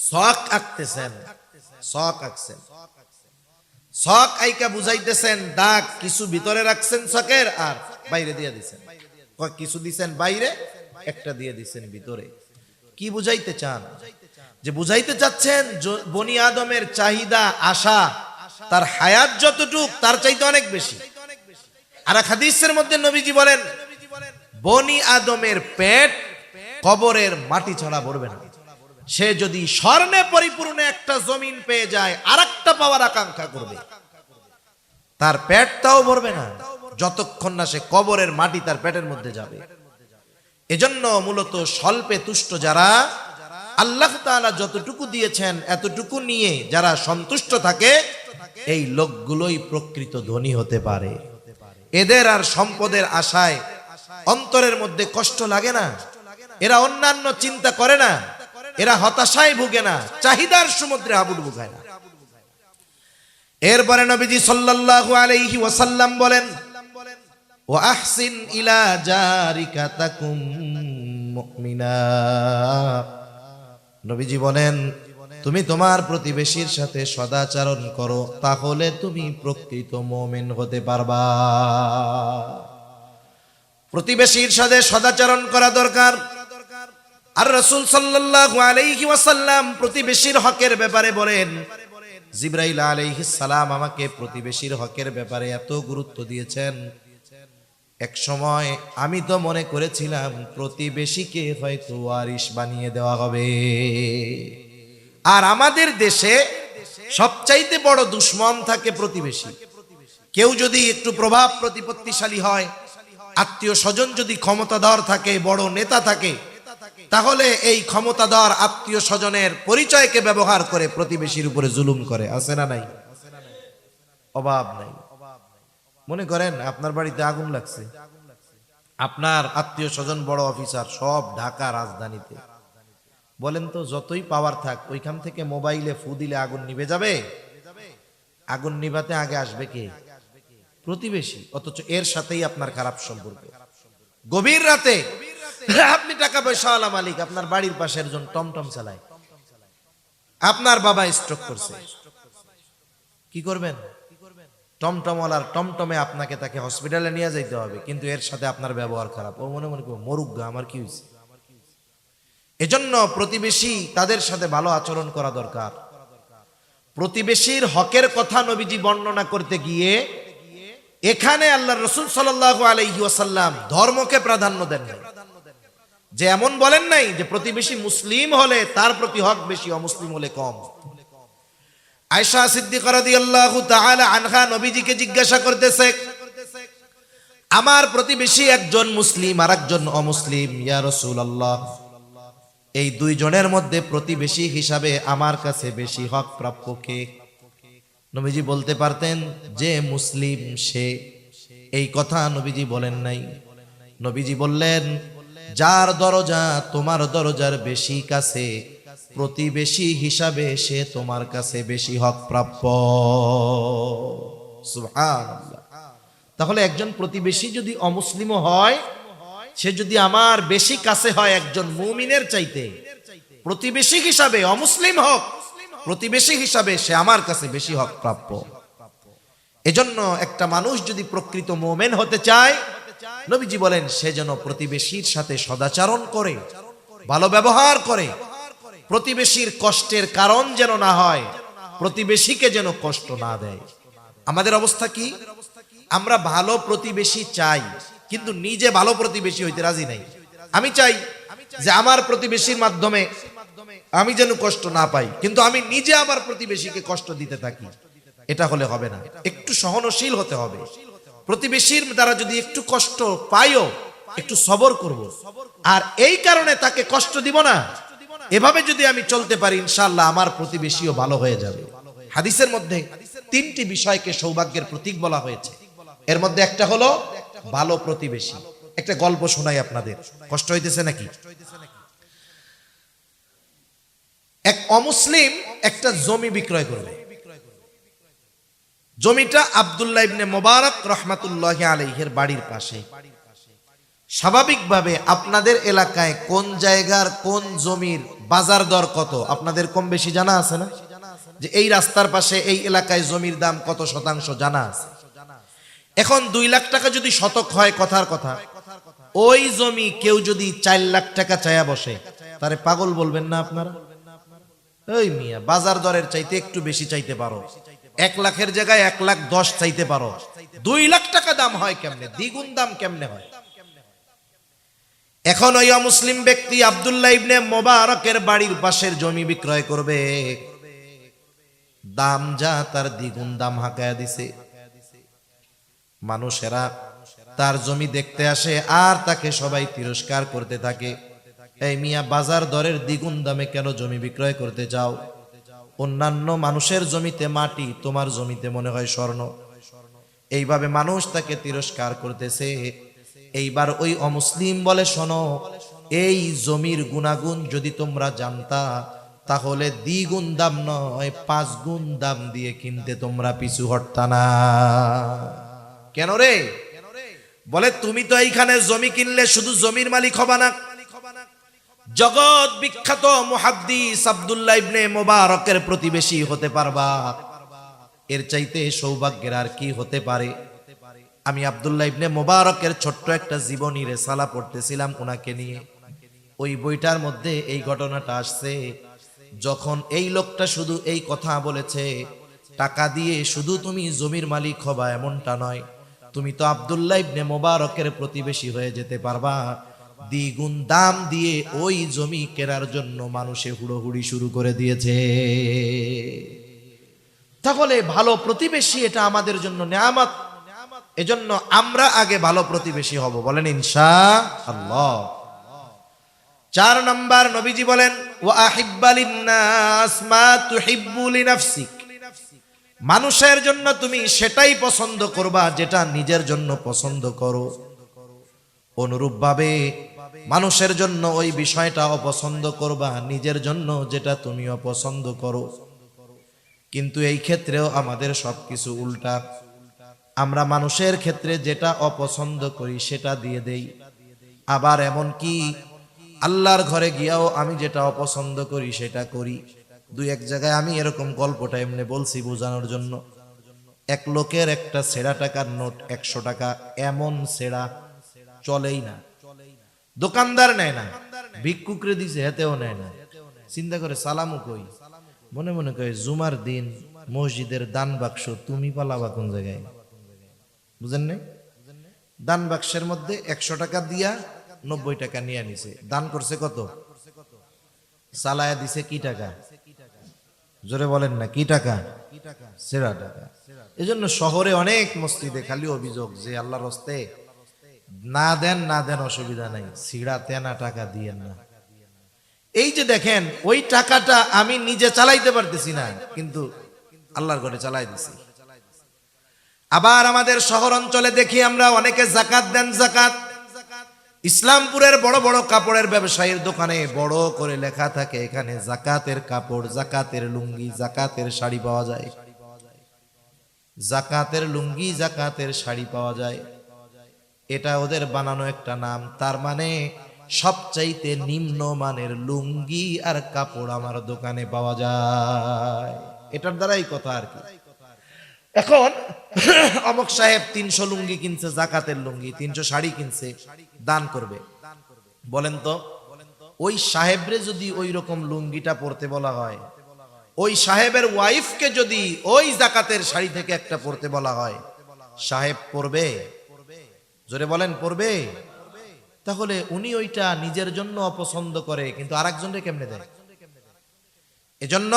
শখ আঁকতেছেন, শখ আঁকছেন, শখ আইকা বুঝাইতেছেন, দাগ কিছু ভিতরে রাখছেন শখের, আর বাইরে দিয়ে দিছেন। কিছু দিছেন বাইরে, একটা দিয়ে দিছেন ভিতরে। কি বুঝাইতে চান? যে বুঝাইতে চাচ্ছেন বনি আদমের চাহিদা, আশা, তার হায়াত যতটুক, তার চাইতে অনেক বেশি। আর এক হাদিসের মধ্যে নবীজি বলেন, বনি আদমের পেট কবরের মাটি ছাড়া ভরবে না। সে যদি স্বর্ণে পরিপূর্ণ একটা জমিন পেয়ে যায়, আরেকটা পাওয়ার আকাঙ্ক্ষা করবে, তার পেটটাও ভরবে না যতক্ষণ না সে কবরের মাটি তার পেটের মধ্যে যাবে। এজন্য মূলত স্বল্পে তুষ্ট যারা, আল্লাহ তাআলা যতটুকু দিয়েছেন এতটুকু নিয়ে যারা সন্তুষ্ট থাকে, এই লোকগুলোই প্রকৃত ধনী হতে পারে। এদের আর সম্পদের আশায় অন্তরের মধ্যে কষ্ট লাগে না, এরা অন্যান্য চিন্তা করে না, এরা হতাশায় ভুগে না, চাহিদার সমুদ্রে হাবুডুবু খায় না। এরপরে নবীজি সাল্লাল্লাহু আলাইহি ওয়াসাল্লাম বলেন, ওয়া আহসিন ইলা জারিকা তাকুম মুমিনা। নবীজি বলেন, তুমি তোমার প্রতিবেশীর সাথে সদাচরণ করো, তাহলে তুমি প্রকৃত মুমিন হতে পারবা। প্রতিবেশীর সাথে সদাচরণ করা দরকার। আর রাসূল সাল্লাল্লাহু আলাইহি ওয়াসাল্লাম প্রতিবেশীর হকের ব্যাপারে বলেন, জিবরাইল আলাইহিস সালাম আমাকে প্রতিবেশীর হকের ব্যাপারে এত গুরুত্ব দিয়েছেন, এক সময় আমি তো মনে করেছিলাম প্রতিবেশীকে হয়তো ওয়ারিশ বানিয়ে দেওয়া হবে। আর আমাদের দেশে সবচাইতে বড় দুশমন থাকে প্রতিবেশী। কেউ যদি একটু প্রভাব প্রতিপত্তিশালী হয়, আত্মীয় স্বজন যদি ক্ষমতাধর থাকে, বড় নেতা থাকে, তাহলে এই ক্ষমতাধর আত্মীয় স্বজনের পরিচয়কে ব্যবহার করে প্রতিবেশীর উপরে জুলুম করে, আছে না নাই? অভাব নাই। মনে করেন আপনার বাড়িতে আগুন লাগছে, আপনার আত্মীয় স্বজন বড় অফিসার সব ঢাকা রাজধানীতে, বলেন তো যতই পাওয়ার থাক ওইখান থেকে মোবাইলে ফু দিলে আগুন নিভে যাবে? আগুন নিভাতে আগে আসবে কে? প্রতিবেশী। অথচ এর সাথেই আপনার খারাপ সম্পর্ক। গভীর রাতে আপনি টাকা পয়সাওয়ালা মালিক, আপনার বাড়ির পাশে একজন টমটম চালায়, আপনার বাবা স্ট্রোক করছে, কি করবেন? টমটমওয়ালার টমটমে আপনাকে তাকে হসপিটালে নিয়ে যাইতে হবে, কিন্তু এর সাথে আপনার ব্যবহার খারাপ। ও মনে মনে করবো মরুক গা, আমার কি হয়েছে? এজন্য প্রতিবেশী তাদের সাথে ভালো আচরণ করা দরকার। প্রতিবেশীর হকের কথা নবীজি বর্ণনা করতে গিয়ে এখানে আল্লাহ রাসূল সাল্লাল্লাহু আলাইহি ওয়াসাল্লাম ধর্মকে প্রাধান্য দেন নাই। যে এমন বলেন নাই যে প্রতিবেশী মুসলিম হলে তার প্রতি হক বেশি, অমুসলিম হলে কম। আয়েশা সিদ্দিকা রাদিয়াল্লাহু তাআলা আনহা নবীজিকে জিজ্ঞাসা করতেছে, আমার প্রতিবেশী একজন মুসলিম আর একজন অমুসলিম, ইয়া রাসূলুল্লাহ, এই দুইজনের মধ্যে প্রতিবেশী হিসাবে আমার কাছে বেশি হক প্রাপ্য কে? নবীজি বলতে পারতেন যে মুসলিম সে, এই কথা নবীজি বলেন নাই। নবীজি বললেন যার দরজা তোমার দরজার বেশি কাছে, প্রতিবেশী হিসাবে সে তোমার কাছে বেশি হক প্রাপ্য। সুবহানাল্লাহ। তাহলে একজন প্রতিবেশী যদি অমুসলিমও হয়, সে যদি আমার বেশি কাছে হয় একজন মুমিনের চাইতে, প্রতিবেশী হিসাবে অমুসলিম হোক, প্রতিবেশী হিসাবে সে আমার কাছে বেশি হক প্রাপ্য। এজন্য একটা মানুষ যদি প্রকৃত মুমিন হতে চায়, নবীজি বলেন সে যেন প্রতিবেশীর সাথে সদাচরণ করে, ভালো ব্যবহার করে, প্রতিবেশীর কষ্টের কারণ যেন না হয়, প্রতিবেশীকে যেন কষ্ট না দেয়। আমাদের অবস্থা কি? আমরা ভালো প্রতিবেশী চাই, কিন্তু নিজে ভালো প্রতিবেশী হইতে রাজি নাই। আমি চাই যে আমার প্রতিবেশীর মাধ্যমে আমি যেন কষ্ট না পাই, কিন্তু আমি নিজে আমার প্রতিবেশীকে কষ্ট দিতে থাকি। এটা হলে হবে না। একটু সহনশীল হতে হবে। প্রতিবেশীর দ্বারা যদি একটু কষ্ট পাইও, একটু সবর করব, আর এই কারণে তাকে কষ্ট দিব না। এভাবে যদি আমি চলতে পারি, ইনশাআল্লাহ আমার প্রতিবেশীও ভালো হয়ে যাবে। হাদিসের মধ্যে তিনটি বিষয়কে সৌভাগ্যের প্রতীক বলা হয়েছে। এর মধ্যে একটা হলো ভালো প্রতিবেশী। একটা গল্প শোনাই আপনাদের, কষ্ট হইতেছে নাকি? এক অমুসলিম একটা জমি বিক্রয় করবে। জমিটা আব্দুল্লাহ ইবনে মুবারক রাহমাতুল্লাহি আলাইহির বাড়ির পাশে। স্বাভাবিকভাবে আপনাদের এলাকায় কোন জায়গার কোন জমির বাজার দর কত আপনাদের কম বেশি জানা আছে না? যে এই রাস্তার পাশে এই এলাকায় জমির দাম কত শতাংশ জানা আছে। এখন 2 লাখ টাকা যদি শতক হয়, কথার কথা, ওই জমি কেউ যদি 4 লাখ টাকা চায়া বসে, তারে পাগল বলবেন না আপনারা? এই মিয়া, বাজার দরের চাইতে একটু বেশি চাইতে পারো, 1 লাখের জায়গায় 1,10,000 চাইতে পারো, 2 লাখ টাকা দাম হয় কেমনে? দ্বিগুণ দাম কেমনে হয়? এখন ওই অমুসলিম ব্যক্তি আব্দুল্লাহ ইবনে মুবারকের বাড়ির পাশের জমি বিক্রয় করবে, দাম যা তার দ্বিগুণ দাম হাঁকায়া দিছে। মানুষেরা তার জমি দেখতে আসে আর তাকে সবাই তিরস্কার করতে থাকে, এই মিয়া, বাজার দরের দ্বিগুণ দামে কেন জমি বিক্রয় করতে চাও? অন্যান্য মানুষের জমিতে মাটি, তোমার জমিতে মনে হয় স্বর্ণ। এইভাবে মানুষ তাকে তিরস্কার করতেছে। এইবার ওই অমুসলিম বলে, শোনো, এই জমির গুণাগুণ যদি তোমরা জানতা, তাহলে দ্বিগুণ দাম নয় 5 গুণ দাম দিয়ে কিনতে তোমরা পিছু হটতা না। কেন রে? বলে, তুমি তো এইখানে জমি কিনলে শুধু জমির মালিক হবা না, জগৎ বিখ্যাত মুহাদ্দিস আব্দুল্লাহ ইবনে মুবারকের প্রতিবেশী হতে পারবা। এর চাইতে সৌভাগ্যের আর কি হতে পারে? আমি আব্দুল্লাহ ইবনে মুবারকের ছোট্ট একটা জীবনী রেসালা পড়তেছিলাম ওনাকে নিয়ে। ওই বইটার মধ্যে এই ঘটনাটা আসছে। যখন এই লোকটা শুধু এই কথা বলেছে, টাকা দিয়ে শুধু তুমি জমির মালিক হবা এমনটা নয়, তুমি তো আব্দুল্লাহ ইবনে মুবারকের প্রতিবেশী হয়ে যেতে পারবা। দ্বিগুণ দাম দিয়ে ওই জমি কেনার জন্য মানুষে হুড়োহুড়ি শুরু করে দিয়েছে। তাহলে ভালো প্রতিবেশী এটা আমাদের জন্য নেয়ামত। এজন্য আমরা আগে ভালো প্রতিবেশী হব, বলেন ইনশাআল্লাহ। 4 নাম্বার নবীজি বলেন ওয়া আহিব্বা লিন্নাস মা তুহিব্বু লিনাফসিক, মানুষের জন্য তুমি সেটাই পছন্দ করবা যেটা নিজের জন্য পছন্দ করো। অনুরূপভাবে মানুষের জন্য ওই বিষয়টা অপছন্দ করবা নিজের জন্য যেটা তুমি অপছন্দ করো। কিন্তু এই ক্ষেত্রেও আমাদের সবকিছু উল্টা। আমরা মানুষের ক্ষেত্রে যেটা অপছন্দ করি সেটা দিয়ে দেই, আবার এমন কি আল্লাহর ঘরে গিয়াও আমি যেটা অপছন্দ করি সেটা করি। দুই এক জায়গায় আমি এরকম গল্পটা এমনি বলছি বোঝানোর জন্য। এক লোকের একটা ছেঁড়া টাকার নোট 100 টাকা, এমন ছেঁড়া চলেই না, দোকানদার নেয় না, ভিক্ষুকরে দিছে হেতেও নেয় না। চিন্তা করে সালামু কই, মনে মনে কয় জুমার দিন মসজিদের দান বাক্স তুমি পালাবা কোন জায়গায়, বুঝেন নাই? দান বাক্সের মধ্যে 100 টাকা দিয়া 90 টাকা নিয়ে নিছে। দান করছে কত? চালায়া দিছে কি টাকা? জোরে বলেন না, কি টাকা? ছেঁড়া টাকা। এজন্য শহরে অনেক মসজিদে খালি অভিযোগ যে আল্লাহর রাস্তে না দেন না দেন অসুবিধা নাই, ছিড়া তেনা টাকা দিয়েন না। এই যে দেখেন, ওই টাকাটা আমি নিজে চালাইতে পারতেছি না, কিন্তু আল্লাহর ঘরে চালাই দিছি। আবার আমাদের শহর অঞ্চলে দেখি আমরা অনেকে যাকাত দেন। যাকাত ইসলামপুরের বড় বড় কাপড়ের ব্যবসায়ীর দোকানে বড় করে লেখা থাকে এখানে যাকাতের কাপড়, যাকাতের লুঙ্গি, যাকাতের শাড়ি পাওয়া যায়। যাকাতের লুঙ্গি, যাকাতের শাড়ি পাওয়া যায়, এটা ওদের বানানো একটা নাম। তার মানে সবচাইতে নিম্ন মানের লুঙ্গি আর কাপড় আমার দোকানে পাওয়া যায়, এটার দ্বারাই কথা আর কি। এখন অমুক সাহেব 300 লুঙ্গি কিনছে, যাকাতের লুঙ্গি, 300 শাড়ি কিনছে, দান করবে। বলেন তো, ওই সাহেবরে যদি ওই রকম লুঙ্গিটা পরতে বলা হয়, ওই সাহেবের ওয়াইফকে যদি ওই যাকাতের শাড়ি থেকে একটা পরতে বলা হয়, সাহেব পরবে? জোরে বলেন, পরবে? তাহলে উনি ওইটা নিজের জন্য অপছন্দ করে, কিন্তু আরেকজনকে কেমনে দেয়? এজন্য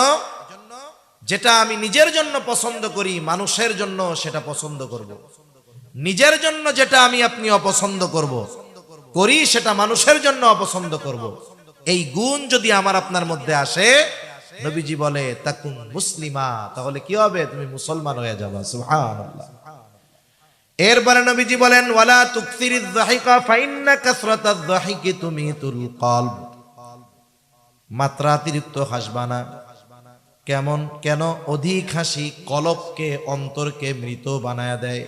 যেটা আমি নিজের জন্য পছন্দ করি মানুষের জন্য সেটা পছন্দ করব। নিজের জন্য যেটা আমি আপনি অপছন্দ করি সেটা মানুষের জন্য অপছন্দ করব। এই গুণ যদি আমার আপনার মধ্যে আসে, নবীজি বলে তাকুন মুসলিমা, তাহলে কি হবে? তুমি মুসলমান হয়ে যাবে। সুবহানাল্লাহ। এরপরে নবীজি বলেন ওয়ালা তুকসিরিয যাহিকা ফাইন্না কাসরাতায যাহিকি তুমিতুল কলব, মাত্রাতিরিক্ত হাসবা না। কেমন? কেন? অধিক হাসি কলবকে, অন্তরকে মৃত বানায়া দেয়।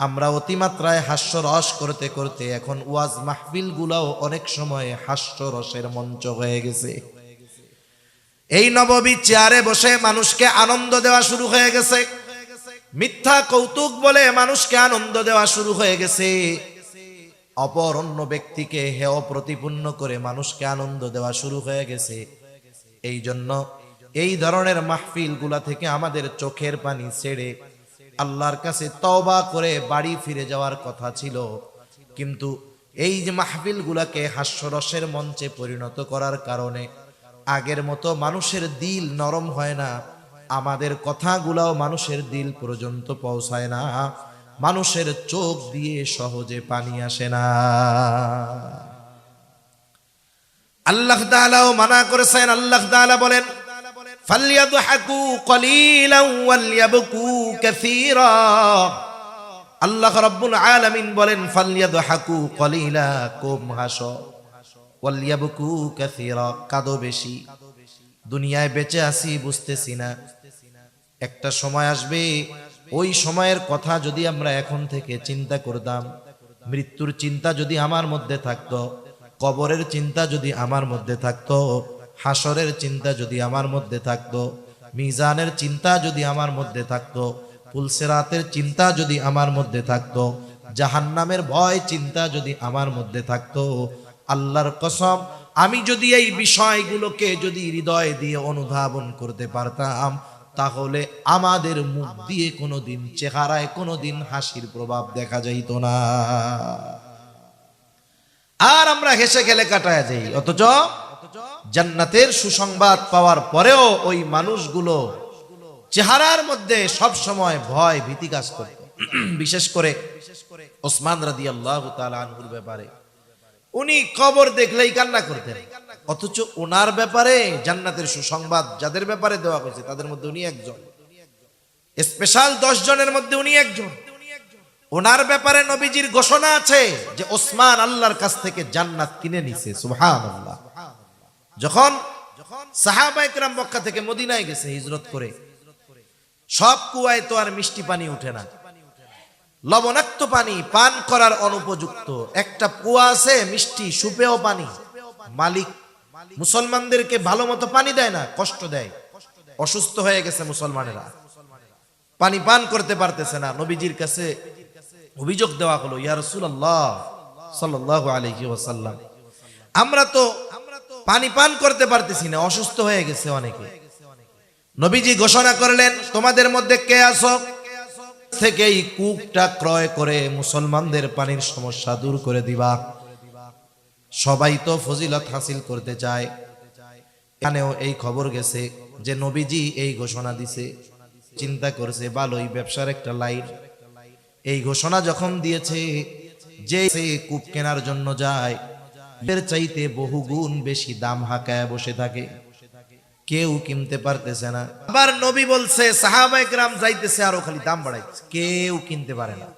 আমরা অতিমাত্রায় হাস্যরস করতে করতে এখন ওয়াজ মাহফিল গুলাও অনেক সময় হাস্যরসের মঞ্চ হয়ে গেছে। এই নববী চেয়ারে বসে মানুষকে আনন্দ দেওয়া শুরু হয়ে গেছে, মিথ্যা কৌতুক বলে মানুষকে আনন্দ দেওয়া শুরু হয়ে গেছে, অপর অন্য ব্যক্তিকে হেয় প্রতিপন্ন করে মানুষকে আনন্দ দেওয়া শুরু হয়ে গেছে। এই জন্য এই ধরনের মাহফিল গুলা থেকে আমাদের চোখের পানি ছেড়ে আল্লাহর কাছে তওবা করে বাড়ি ফিরে যাওয়ার কথা ছিল। কিন্তু এই যে মাহফিল গুলাকে হাস্যরসের মঞ্চে পরিণত করার কারণে আগের মতো মানুষের দিল নরম হয় না, আমাদের কথাগুলাও মানুষের দিল পর্যন্ত পৌঁছায় না, মানুষের চোখ দিয়ে সহজে পানি আসে না। আল্লাহ তাআলাও মানা করেছেন। আল্লাহ তাআলা বলেন ফালইয়াদহাকু কলিলান ওয়ালইয়াবকু কাসীরা। আল্লাহ রাব্বুল আলামিন বলেন ফালইয়াদহাকু কলিলা, কম হাসো, ওয়ালইয়াবকু কাসীরা, কাঁদো বেশি। দুনিয়ায় বেঁচে আছি বুঝতেছি না, একটা সময় আসবে ওই সময়ের কথা যদি আমরা এখন থেকে চিন্তা করতাম, মৃত্যুর চিন্তা যদি আমার মধ্যে থাকতো, কবরের চিন্তা যদি আমার মধ্যে থাকতো, হাসরের চিন্তা যদি আমার মধ্যে থাকতো, মিজানের চিন্তা যদি আমার মধ্যে থাকতো, পুলসিরাতের চিন্তা যদি আমার মধ্যে থাকতো, জাহান্নামের ভয় চিন্তা যদি আমার মধ্যে থাকতো, আল্লাহর কসম আমি যদি এই বিষয়গুলোকে যদি হৃদয় দিয়ে অনুধাবন করতে পারতাম, তাহলে আমাদের মুখ দিয়ে কোনোদিন, চেহারায় কোনোদিন হাসির প্রভাব দেখা যাইত না, আর আমরা হেসে খেলে কাটায় যাই। অথচ জান্নাতের সুসংবাদ পাওয়ার পরেও ওই মানুষগুলো চেহারার মধ্যে সব সময় ভয় ভীতি কাজ করত। বিশেষ করে ওসমান রাদিয়াল্লাহু তাআলা আনহুর ব্যাপারে উনি কবর দেখলেই কান্না করতেন, অথচ ওনার ব্যাপারে জান্নাতের সুসংবাদ যাদের ব্যাপারে দেওয়া হয়েছে তাদের মধ্যে উনি একজন, স্পেশাল 10 জনের মধ্যে উনি একজন। ওনার ব্যাপারে নবীজির ঘোষণা আছে যে ওসমান আল্লাহর কাছ থেকে জান্নাত কিনে নিছে। সুবহানাল্লাহ। যখন সাহাবায়ে কেরাম মক্কা থেকে মদিনায় গেছে হিজরত করে, সব কুয়ায় তো আর মিষ্টি পানি উঠে না, লবণাক্ত পানি পান করার অনুপযুক্ত একটা কুয়া আছে মিষ্টি সুপেয় পানি। মালিক মুসলমানদেরকে ভালো মতো পানি দেয় না, কষ্ট দেয়। অসুস্থ হয়ে গেছে মুসলমানেরা, পানি পান করতে পারতেছে না। নবীজির কাছে অভিযোগ দেওয়া হলো, ইয়া রাসূলুল্লাহ সাল্লাল্লাহু আলাইহি ওয়াসাল্লাম, আমরা তো পানি পান করতে পারতেছি না, অসুস্থ হয়ে গেছে অনেকে। নবীজি ঘোষণা করলেন, তোমাদের মধ্যে কে আছো থেকে এই কূপটা ক্রয় করে মুসলমানদের পানির সমস্যা দূর করে দিবা। সবাই তো ফজিলত হাসিল করতে চায়, এখানেও এই খবর গেছে যে নবীজি এই ঘোষণা দিছে। চিন্তা করছে ভালোই ব্যবসার একটা লাইন। এই ঘোষণা যখন দিয়েছে, যে কূপ কেনার জন্য যায় এর চাইতে বহুগুণ বেশি দাম হাঁকায় বসে থাকে, কেউ কিনতে পারতেছে না। আবার নবী বলছে, সাহাবায়ে কেরাম যাইতেছে আরো খালি দাম বাড়াইছে, কেউ কিনতে পারে না,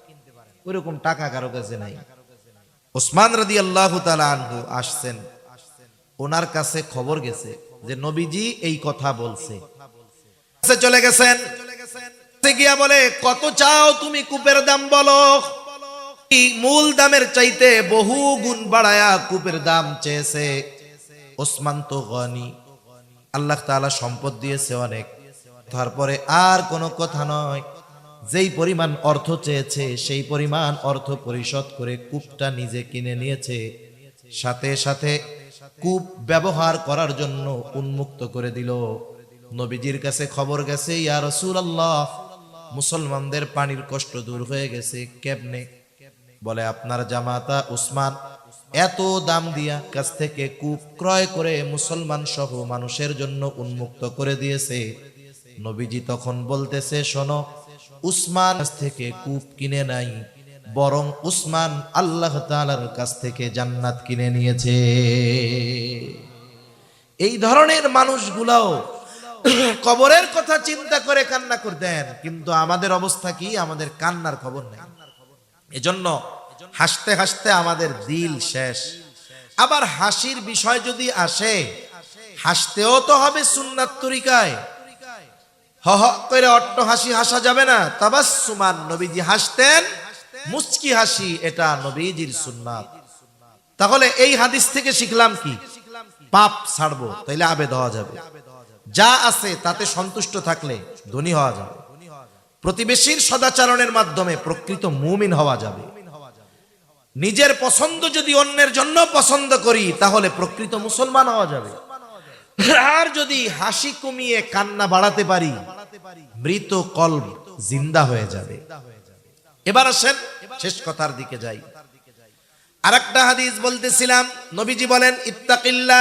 ওইরকম টাকা কারো কাছে নাই। ওসমান রাদিয়াল্লাহু তাআলা আনহু আসছেন, ওনার কাছে খবর গেছে যে নবীজি এই কথা বলছে। চলে গেছেন, গিয়া বলে, কত চাও তুমি কূপের দাম বলো। মূল দামের চাইতে বহু গুণ বাড়ায়া কূপের দাম চেয়েছে। ওসমান তো গনি, আল্লাহ তাআলা সম্পদ দিয়েছে অনেক, তারপরে আর কোনো কথা নয়, যেই পরিমাণ অর্থ চেয়েছে সেই পরিমাণ অর্থ পরিশোধ করে কূপটা নিজে কিনে নিয়েছে। সাথে সাথে কূপ ব্যবহার করার জন্য উন্মুক্ত করে দিল। নবীজির কাছে খবর গেছে, ইয়া রাসূলুল্লাহ, মুসলমানদের পানির কষ্ট দূর হয়ে গেছে। কেমনে? বলে, আপনার জামাতা উসমান এত দাম দিয়া কাছ থেকে কূপ ক্রয় করে মুসলমান সহ মানুষের জন্য উন্মুক্ত করে দিয়েছে। নবীজি তখন বলতেছে, শোনো, উসমান কাছ থেকে কূপ কিনে নাই, বরং উসমান আল্লাহ তাআলার কাছ থেকে জান্নাত কিনে নিয়েছে। এই ধরনের মানুষগুলাও কবরের কথা চিন্তা করে কান্না করতেন, কিন্তু আমাদের অবস্থা কি? আমাদের কান্নার খবর নেই। এজন্য হাসতে হাসতে আমাদের দিল শেষ। আবার হাসির বিষয় যদি আসে, হাসতেও তো হবে সুন্নাত তরিকায়। হ হ করে অট্ট হাসি হাসা যাবে না। তাবাসসুমান, নবীজি হাসতেন, মুচকি হাসি, এটা নবীজির সুন্নাত। তাহলে এই হাদিস থেকে শিখলাম কি? পাপ ছাড়বো, তাইলে আবেদ হওয়া যাবে। যা আছে তাতে সন্তুষ্ট থাকলে ধনী হওয়া যাবে। প্রতিবেশীর সদাচরণের মাধ্যমে প্রকৃত মুমিন হওয়া যাবে। নিজের পছন্দ যদি অন্যের জন্য পছন্দ করি, তাহলে প্রকৃত মুসলমান হওয়া যাবে। আর যদি হাসি কমিয়ে কান্না বাড়াতে পারি, মৃত কলব জিন্দা হয়ে যাবে। এবার আসেন শেষ কথার দিকে যাই। আরেকটা হাদিস বলতেছিলাম, নবীজি বলেন, ইত্তাকিল্লাহ